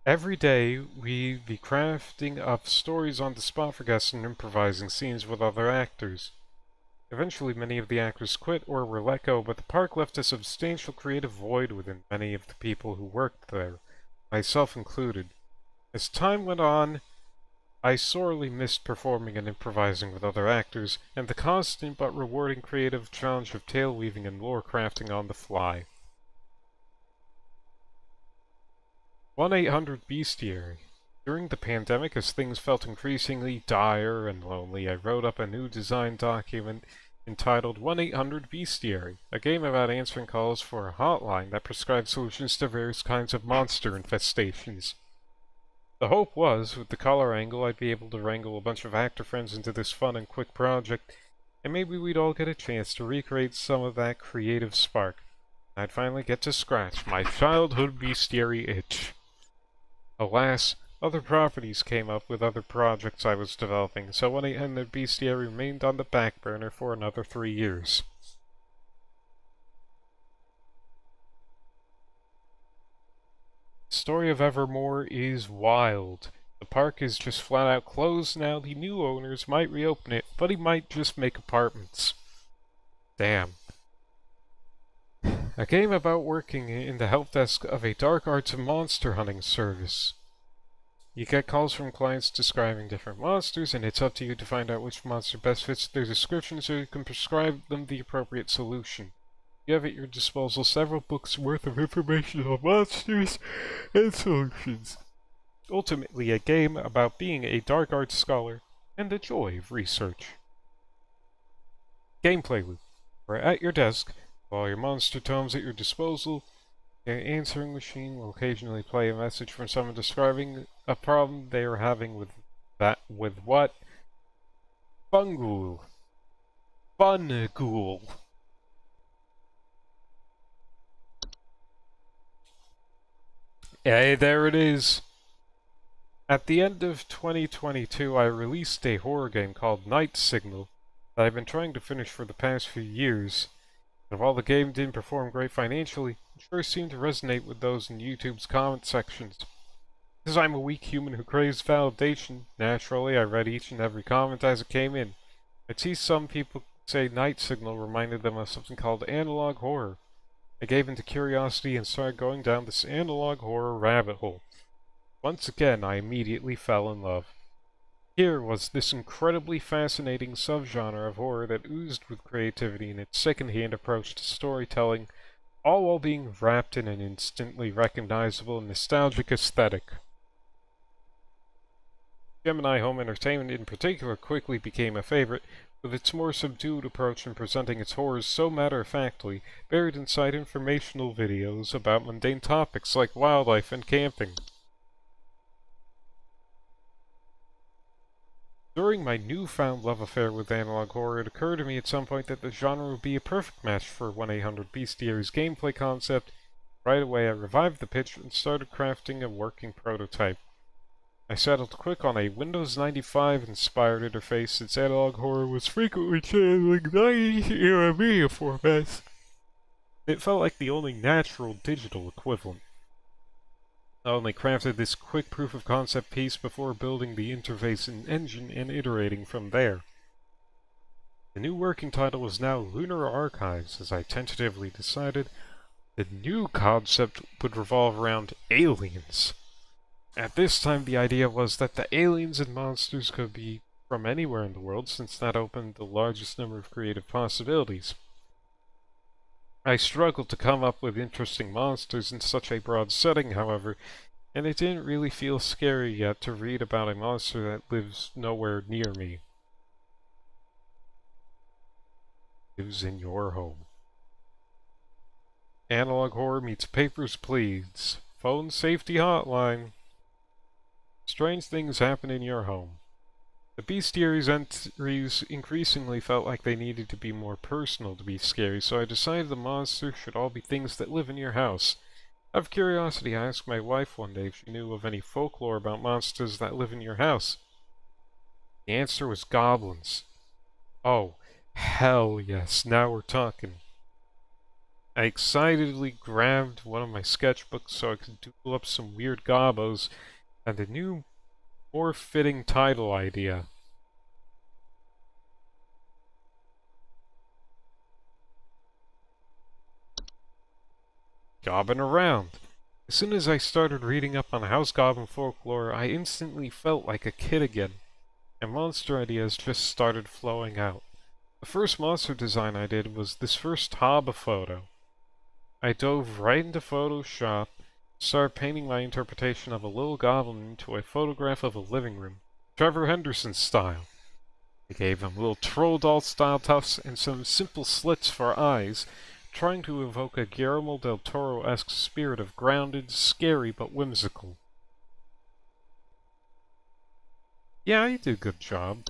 Every day, we'd be crafting up stories on the spot for guests and improvising scenes with other actors. Eventually, many of the actors quit or were let go, but the park left a substantial creative void within many of the people who worked there, myself included. As time went on, I sorely missed performing and improvising with other actors, and the constant but rewarding creative challenge of tale weaving and lore crafting on the fly. 1-800 Bestiary. During the pandemic, as things felt increasingly dire and lonely, I wrote up a new design document entitled 1-800 Bestiary, a game about answering calls for a hotline that prescribes solutions to various kinds of monster infestations. The hope was, with the caller angle, I'd be able to wrangle a bunch of actor friends into this fun and quick project, and maybe we'd all get a chance to recreate some of that creative spark. I'd finally get to scratch my childhood bestiary itch. Alas, other properties came up with other projects I was developing, so 1-800 Bestiary remained on the back burner for another 3 years. The story of Evermore is wild. The park is just flat out closed now. The new owners might reopen it, but he might just make apartments. Damn. A game about working in the help desk of a dark arts and monster hunting service. You get calls from clients describing different monsters, and it's up to you to find out which monster best fits their description so you can prescribe them the appropriate solution. You have at your disposal several books worth of information on monsters and solutions. Ultimately, a game about being a dark arts scholar and the joy of research. Gameplay loop. We're at your desk, with all your monster tomes at your disposal. Your answering machine will occasionally play a message from someone describing a problem they are having with what? Fungool. Fungool. Hey, there it is. At the end of 2022, I released a horror game called Night Signal that I've been trying to finish for the past few years. And while the game didn't perform great financially, it sure seemed to resonate with those in YouTube's comment sections. Because I'm a weak human who craves validation, naturally I read each and every comment as it came in. I see some people say Night Signal reminded them of something called analog horror. I gave into curiosity and started going down this analog horror rabbit hole. Once again, I immediately fell in love. Here was this incredibly fascinating subgenre of horror that oozed with creativity in its second-hand approach to storytelling, all while being wrapped in an instantly recognizable and nostalgic aesthetic. Gemini Home Entertainment in particular quickly became a favorite, with its more subdued approach in presenting its horrors so matter-of-factly, buried inside informational videos about mundane topics like wildlife and camping. During my newfound love affair with analog horror, it occurred to me at some point that the genre would be a perfect match for 1-800 Bestiary's gameplay concept. Right away, I revived the pitch and started crafting a working prototype. I settled quick on a Windows 95 inspired interface since analog horror was frequently channeling 90s era media formats. It felt like the only natural digital equivalent. I only crafted this quick proof of concept piece before building the interface and engine and iterating from there. The new working title was now Lunar Archives, as I tentatively decided. The new concept would revolve around aliens. At this time, the idea was that the aliens and monsters could be from anywhere in the world, since that opened the largest number of creative possibilities. I struggled to come up with interesting monsters in such a broad setting, however, and it didn't really feel scary yet to read about a monster that lives nowhere near me. Lives in your home. Analog horror meets Papers, Please. Phone safety hotline. Strange things happen in your home. The Bestiary's entries increasingly felt like they needed to be more personal to be scary, so I decided the monsters should all be things that live in your house. Out of curiosity, I asked my wife one day if she knew of any folklore about monsters that live in your house. The answer was goblins. Oh, hell yes, now we're talking. I excitedly grabbed one of my sketchbooks so I could doodle up some weird gobos and a new, more fitting title idea. Gobbin' around. As soon as I started reading up on house goblin folklore, I instantly felt like a kid again, and monster ideas just started flowing out. The first monster design I did was this first Taba photo. I dove right into Photoshop, started painting my interpretation of a little goblin into a photograph of a living room, Trevor Henderson style. I gave him little troll doll style tufts and some simple slits for eyes, trying to evoke a Guillermo del Toro-esque spirit of grounded, scary but whimsical. Yeah, you did a good job.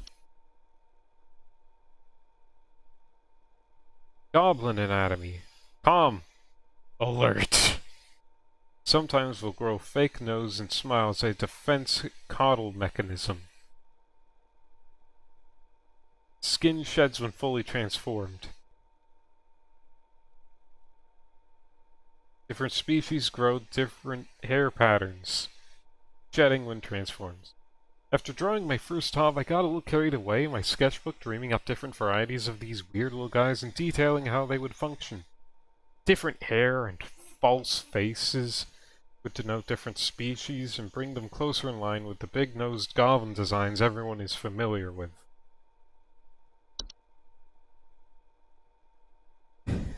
Goblin anatomy. Calm. Alert. Sometimes we'll grow fake nose and smile as a defense coddle mechanism. Skin sheds when fully transformed. Different species grow different hair patterns, shedding when transformed. After drawing my first Hob, I got a little carried away in my sketchbook, dreaming up different varieties of these weird little guys and detailing how they would function. Different hair and false faces would denote different species and bring them closer in line with the big-nosed goblin designs everyone is familiar with.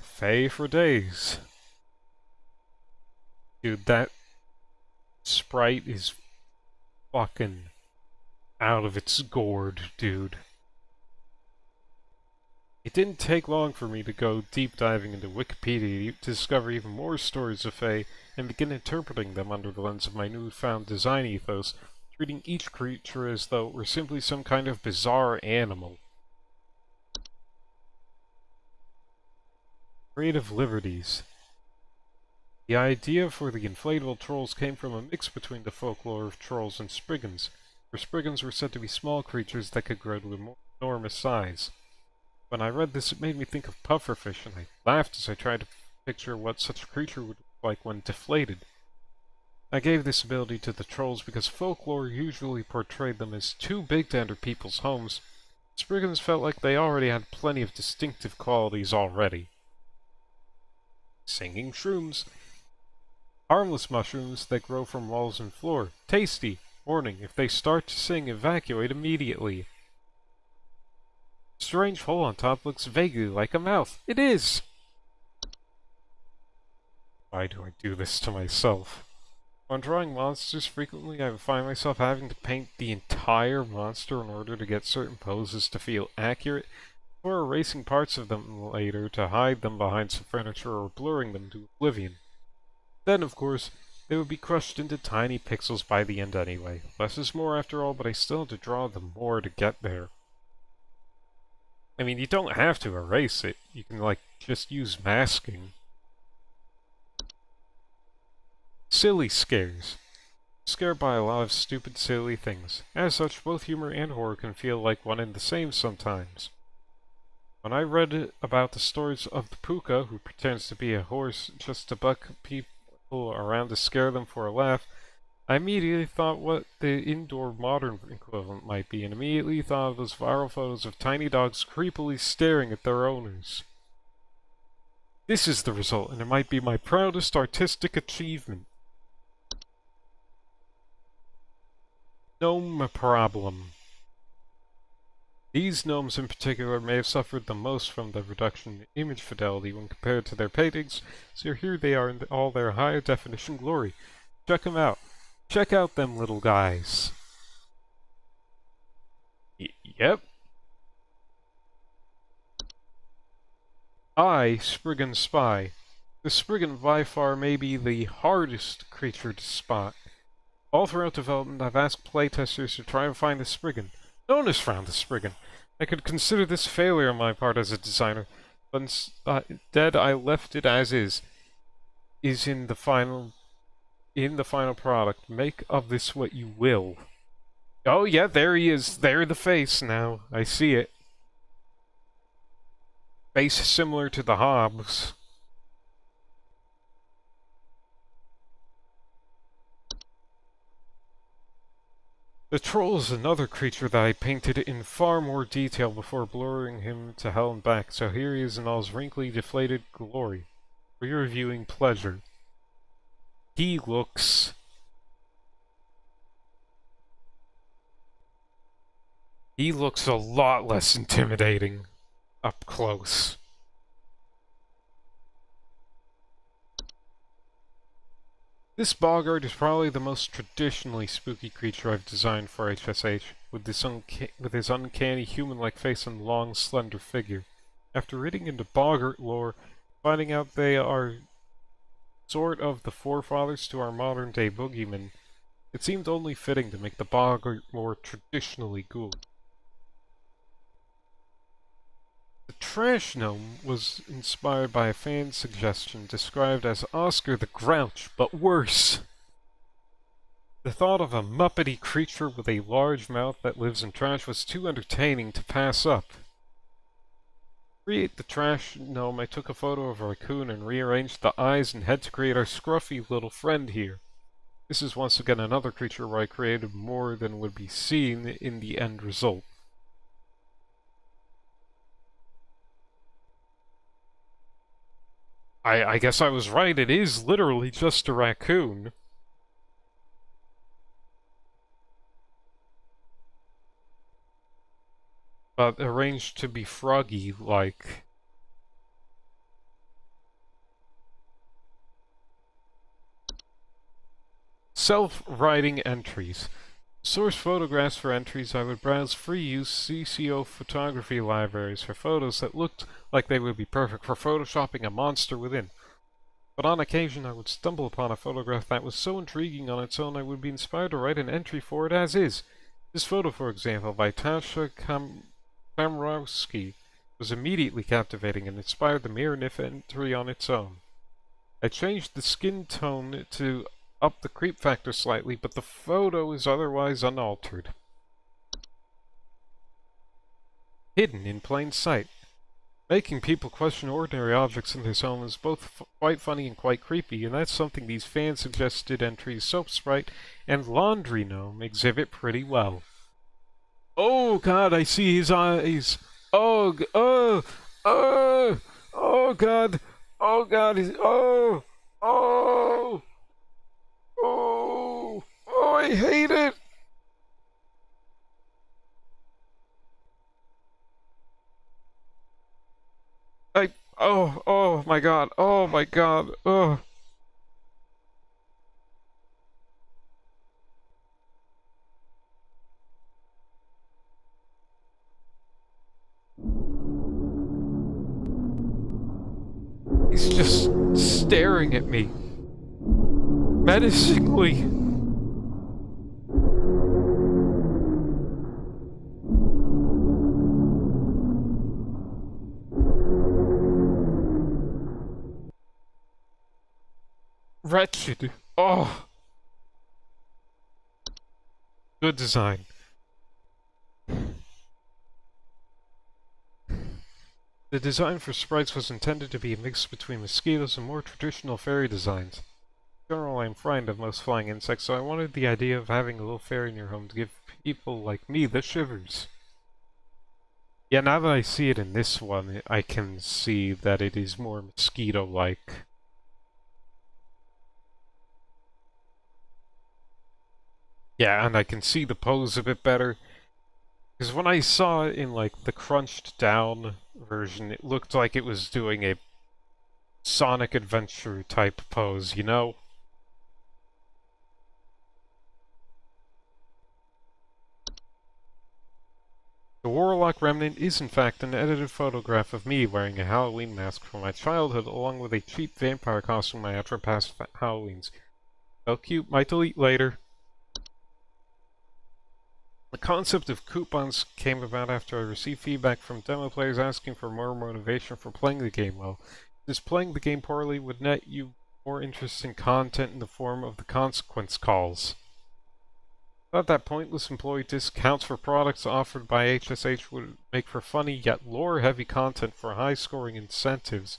Faye for days. Dude, that sprite is fucking out of its gourd, dude. It didn't take long for me to go deep diving into Wikipedia to discover even more stories of Fae and begin interpreting them under the lens of my newfound design ethos, treating each creature as though it were simply some kind of bizarre animal. Creative liberties. The idea for the inflatable trolls came from a mix between the folklore of trolls and spriggans, where spriggans were said to be small creatures that could grow to enormous size. When I read this, it made me think of pufferfish, and I laughed as I tried to picture what such a creature would look like when deflated. I gave this ability to the trolls because folklore usually portrayed them as too big to enter people's homes. Spriggans felt like they already had plenty of distinctive qualities already. Singing shrooms. Harmless mushrooms that grow from walls and floor. Tasty. Warning, if they start to sing, evacuate immediately. Strange hole on top looks vaguely like a mouth. It is! Why do I do this to myself? When drawing monsters, frequently I find myself having to paint the entire monster in order to get certain poses to feel accurate, or erasing parts of them later to hide them behind some furniture or blurring them to oblivion. Then, of course, They would be crushed into tiny pixels by the end anyway. Less is more after all, but I still had to draw them more to get there. I mean, you don't have to erase it. You can, like, just use masking. Silly scares. Scared by a lot of stupid, silly things. As such, both humor and horror can feel like one and the same sometimes. When I read about the stories of the puka, who pretends to be a horse just to buck people around to scare them for a laugh, I immediately thought what the indoor modern equivalent might be, and immediately thought of those viral photos of tiny dogs creepily staring at their owners. This is the result, and it might be my proudest artistic achievement. Gnome problem. These gnomes in particular may have suffered the most from the reduction in image fidelity when compared to their paintings, so here they are in all their high definition glory. Check them out. Check out them little guys. Yep. I, Spriggan Spy. The Spriggan by far may be the hardest creature to spot. All throughout development, I've asked playtesters to try and find the Spriggan. No one has found the Spriggan. I could consider this failure on my part as a designer, but instead I left it as is in the final product. Make of this what you will. Oh yeah, there he is. There the face now. I see it. Face similar to the Hobbs. The troll is another creature that I painted in far more detail before blurring him to hell and back, so here he is in all his wrinkly, deflated glory. For your viewing pleasure. He looks... He looks a lot less intimidating up close. This boggart is probably the most traditionally spooky creature I've designed for HSH, with his uncanny human-like face and long, slender figure. After reading into boggart lore, finding out they are sort of the forefathers to our modern-day boogeymen, it seemed only fitting to make the boggart more traditionally ghoulish. The trash gnome was inspired by a fan's suggestion described as Oscar the Grouch, but worse. The thought of a muppety creature with a large mouth that lives in trash was too entertaining to pass up. To create the trash gnome, I took a photo of a raccoon and rearranged the eyes and head to create our scruffy little friend here. This is once again another creature where I created more than would be seen in the end result. I guess I was right, it is literally just a raccoon. But arranged to be froggy-like. Self-writing entries. Source photographs for entries, I would browse free-use CCO photography libraries for photos that looked like they would be perfect for photoshopping a monster within. But on occasion I would stumble upon a photograph that was so intriguing on its own I would be inspired to write an entry for it as is. This photo, for example, by Tasha Kamrowski, was immediately captivating and inspired the mere NIF entry on its own. I changed the skin tone to up the creep factor slightly, but the photo is otherwise unaltered. Hidden in plain sight. Making people question ordinary objects in this home is both quite funny and quite creepy, and that's something these fan-suggested entries Soap Sprite and Laundry Gnome exhibit pretty well. Oh god, I see his eyes! Oh god, oh god, oh god, oh, oh! Oh, oh, I hate it! Oh my god, oh my god, oh. He's just staring at me. menacingly. Wretched. Oh. Good design. The design for sprites was intended to be a mix between mosquitoes and more traditional fairy designs. In general, I'm frightened of most flying insects, so I wanted the idea of having a little fairy in your home to give people like me the shivers. Yeah, now that I see it in this one, I can see that it is more mosquito-like. Yeah, and I can see the pose a bit better. Because when I saw it in, like, the crunched down version, it looked like it was doing a Sonic Adventure type pose, you know? The Warlock Remnant is in fact an edited photograph of me wearing a Halloween mask from my childhood along with a cheap vampire costume I had for past Halloweens. So cute, might delete later. The concept of coupons came about after I received feedback from demo players asking for more motivation for playing the game well. Since playing the game poorly would net you more interesting content in the form of the consequence calls. Thought that pointless employee discounts for products offered by HSH would make for funny yet lore-heavy content for high-scoring incentives,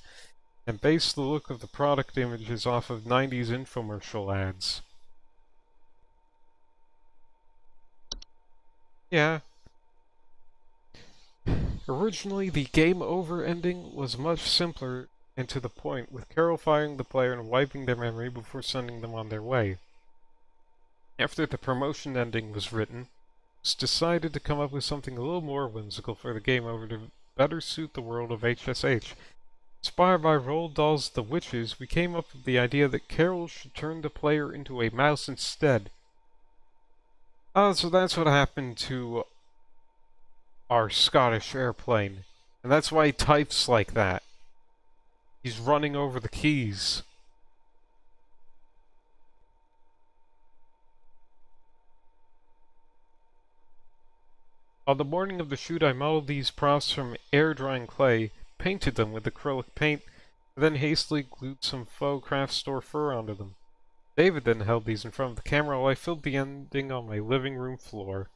and base the look of the product images off of 90s infomercial ads. Yeah. Originally, the game over ending was much simpler and to the point, with Carol firing the player and wiping their memory before sending them on their way. After the promotion ending was written, it was decided to come up with something a little more whimsical for the game over to better suit the world of HSH. Inspired by Roald Dahl's The Witches, we came up with the idea that Carol should turn the player into a mouse instead. Oh, so that's what happened to our Scottish airplane. And that's why he types like that. He's running over the keys. On the morning of the shoot, I modeled these props from air-drying clay, painted them with acrylic paint, and then hastily glued some faux craft store fur onto them. David then held these in front of the camera while I filled the ending on my living room floor.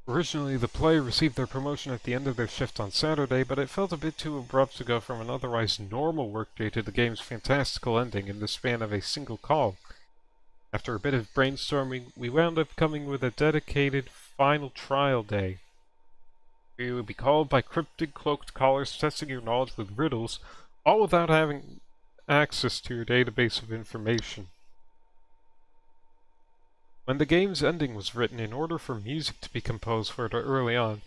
Originally, the player received their promotion at the end of their shift on Saturday, but it felt a bit too abrupt to go from an otherwise normal workday to the game's fantastical ending in the span of a single call. After a bit of brainstorming, we wound up coming with a dedicated final trial day. You would be called by cryptic cloaked callers testing your knowledge with riddles, all without having access to your database of information. When the game's ending was written, in order for music to be composed for it early on,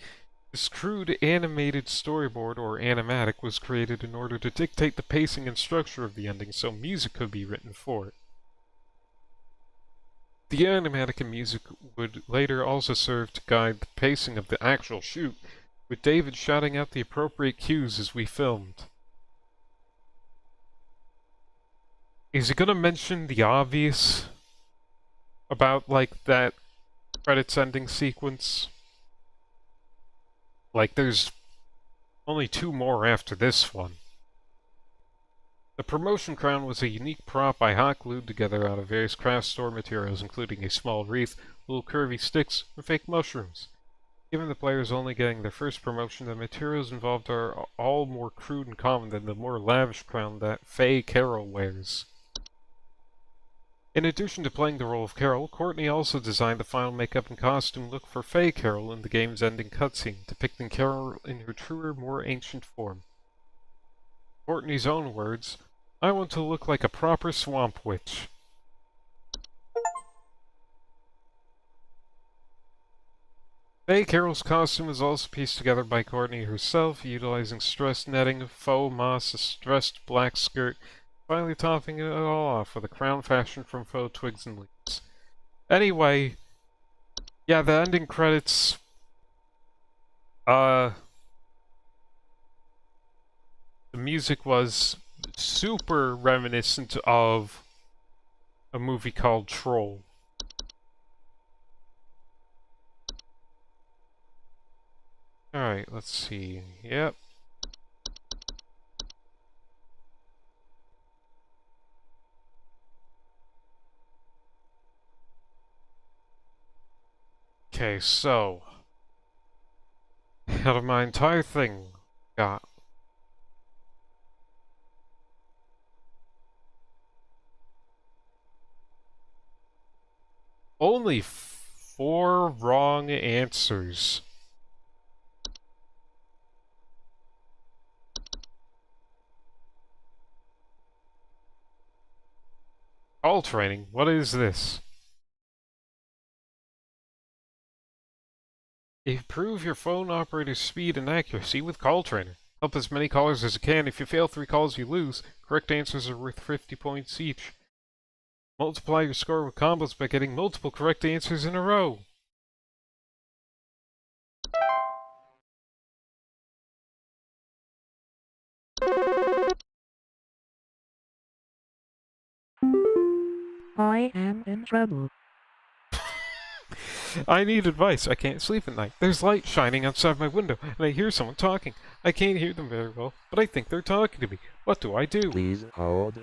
this crude animated storyboard, or animatic, was created in order to dictate the pacing and structure of the ending so music could be written for it. The animatic and music would later also serve to guide the pacing of the actual shoot, with David shouting out the appropriate cues as we filmed. Is he gonna mention the obvious about, like, that credits ending sequence? Like, there's only 2 more after this one. The promotion crown was a unique prop I hot glued together out of various craft store materials, including a small wreath, little curvy sticks, and fake mushrooms. Given the players only getting their first promotion, the materials involved are all more crude and common than the more lavish crown that Faye Carroll wears. In addition to playing the role of Carol, Courtney also designed the final makeup and costume look for Faye Carroll in the game's ending cutscene, depicting Carol in her truer, more ancient form. Courtney's own words, "I want to look like a proper swamp witch." Faye Carroll's costume was also pieced together by Courtney herself, utilizing stressed netting, faux moss, a stressed black skirt, finally topping it all off with a crown fashioned from faux twigs and leaves. Anyway, yeah, the ending credits, the music was super reminiscent of a movie called Troll. Alright, let's see. Yep. Okay, so out of my entire thing, got only 4 wrong answers. Call training? What is this? Improve your phone operator's speed and accuracy with Call Trainer. Help as many callers as you can. If you fail 3 calls, you lose. Correct answers are worth 50 points each. Multiply your score with combos by getting multiple correct answers in a row. I am in trouble. I need advice. I can't sleep at night. There's light shining outside my window, and I hear someone talking. I can't hear them very well, but I think they're talking to me. What do I do? Please hold.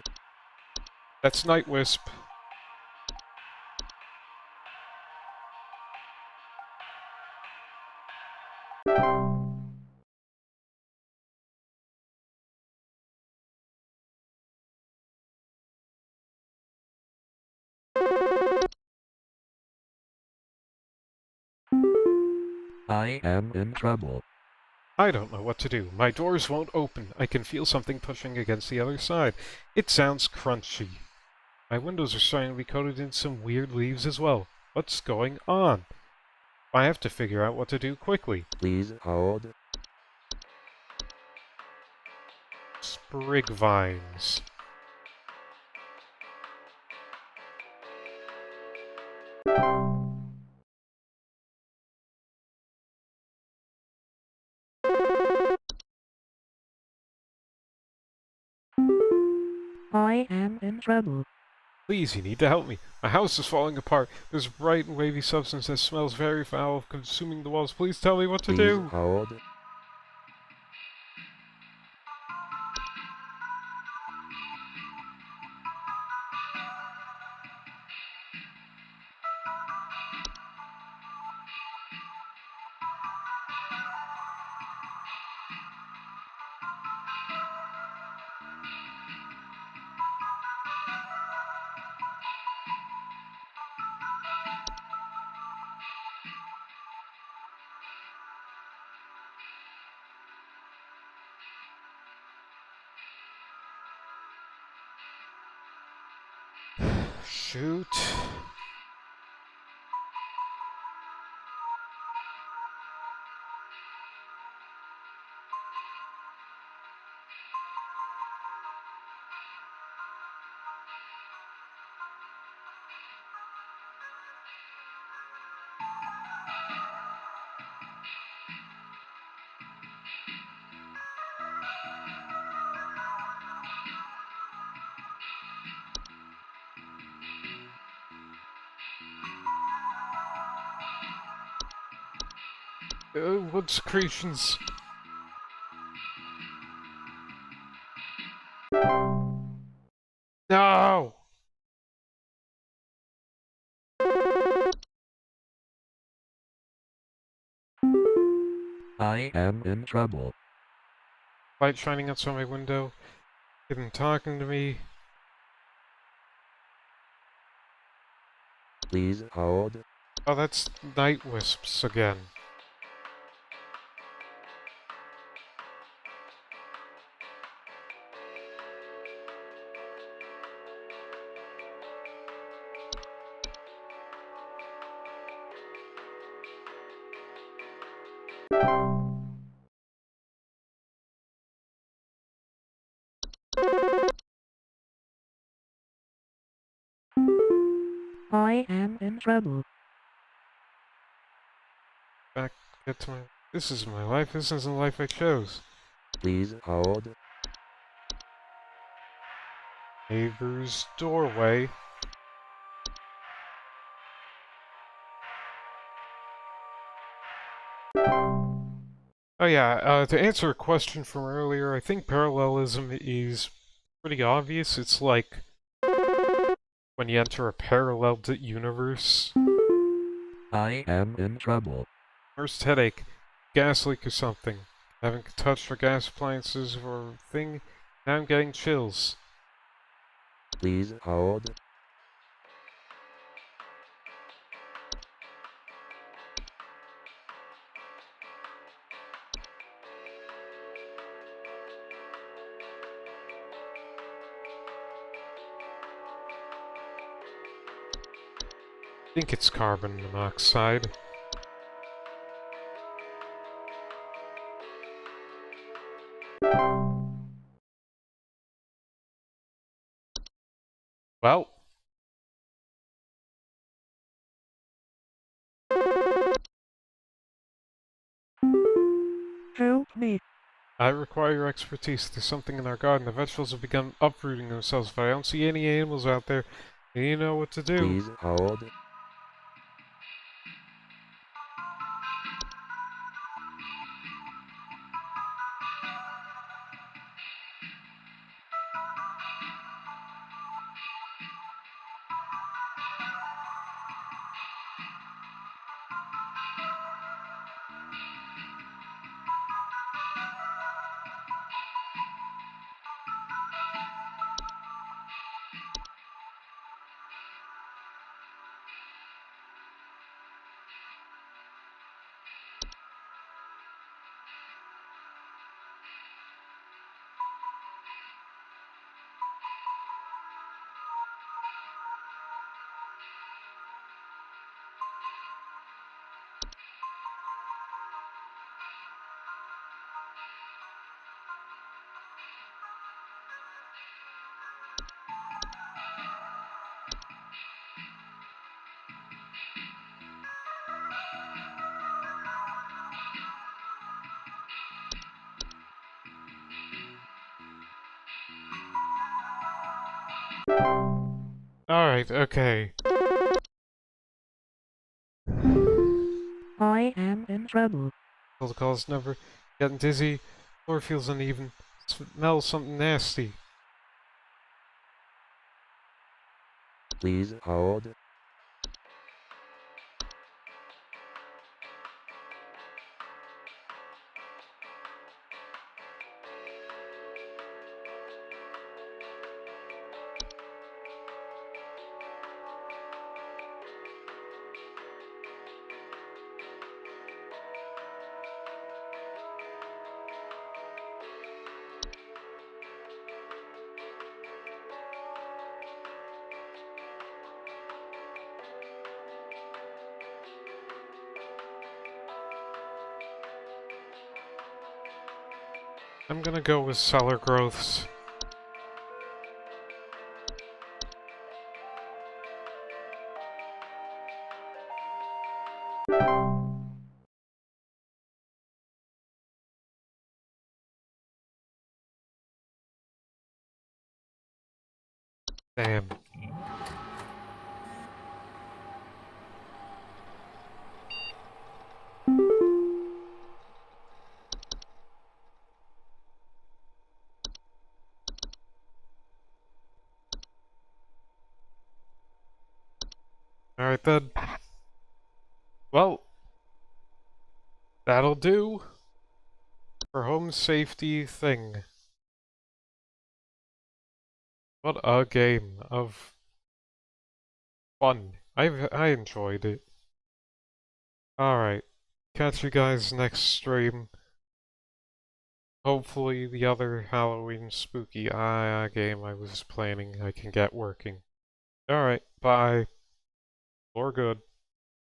That's Night Wisp. I am in trouble. I don't know what to do. My doors won't open. I can feel something pushing against the other side. It sounds crunchy. My windows are starting to be coated in some weird leaves as well. What's going on? I have to figure out what to do quickly. Please hold. Sprig vines. I am in trouble. Please, you need to help me. My house is falling apart. There's a bright and wavy substance that smells very foul, consuming the walls. Please tell me what to Please do. hold. Shoot. Wood secretions. No! I am in trouble. Light shining outside my window. Him talking to me. Please hold. Oh, that's Night Wisps again. I am in trouble. Back, get to my... This is my life. This isn't the life I chose. Please hold. Neighbor's doorway. Oh yeah, to answer a question from earlier, I think parallelism is pretty obvious. It's like when you enter a parallel universe. I am in trouble. First headache, gas leak or something. Haven't touched our gas appliances or thing. Now I'm getting chills. Please hold. I think it's carbon monoxide. Well. Help me. I require your expertise. There's something in our garden. The vegetables have begun uprooting themselves. If I don't see any animals out there, then you know what to do. Please hold. Alright, okay. I am in trouble. Protocol's never getting dizzy. Floor feels uneven. Smells something nasty. Please hold. I'm gonna go with cellar growths. Damn. Alright then. Well, that'll do for home safety thing. What a game of fun. I enjoyed it. Alright. Catch you guys next stream. Hopefully the other Halloween spooky game I was planning I can get working. Alright, bye. Or good.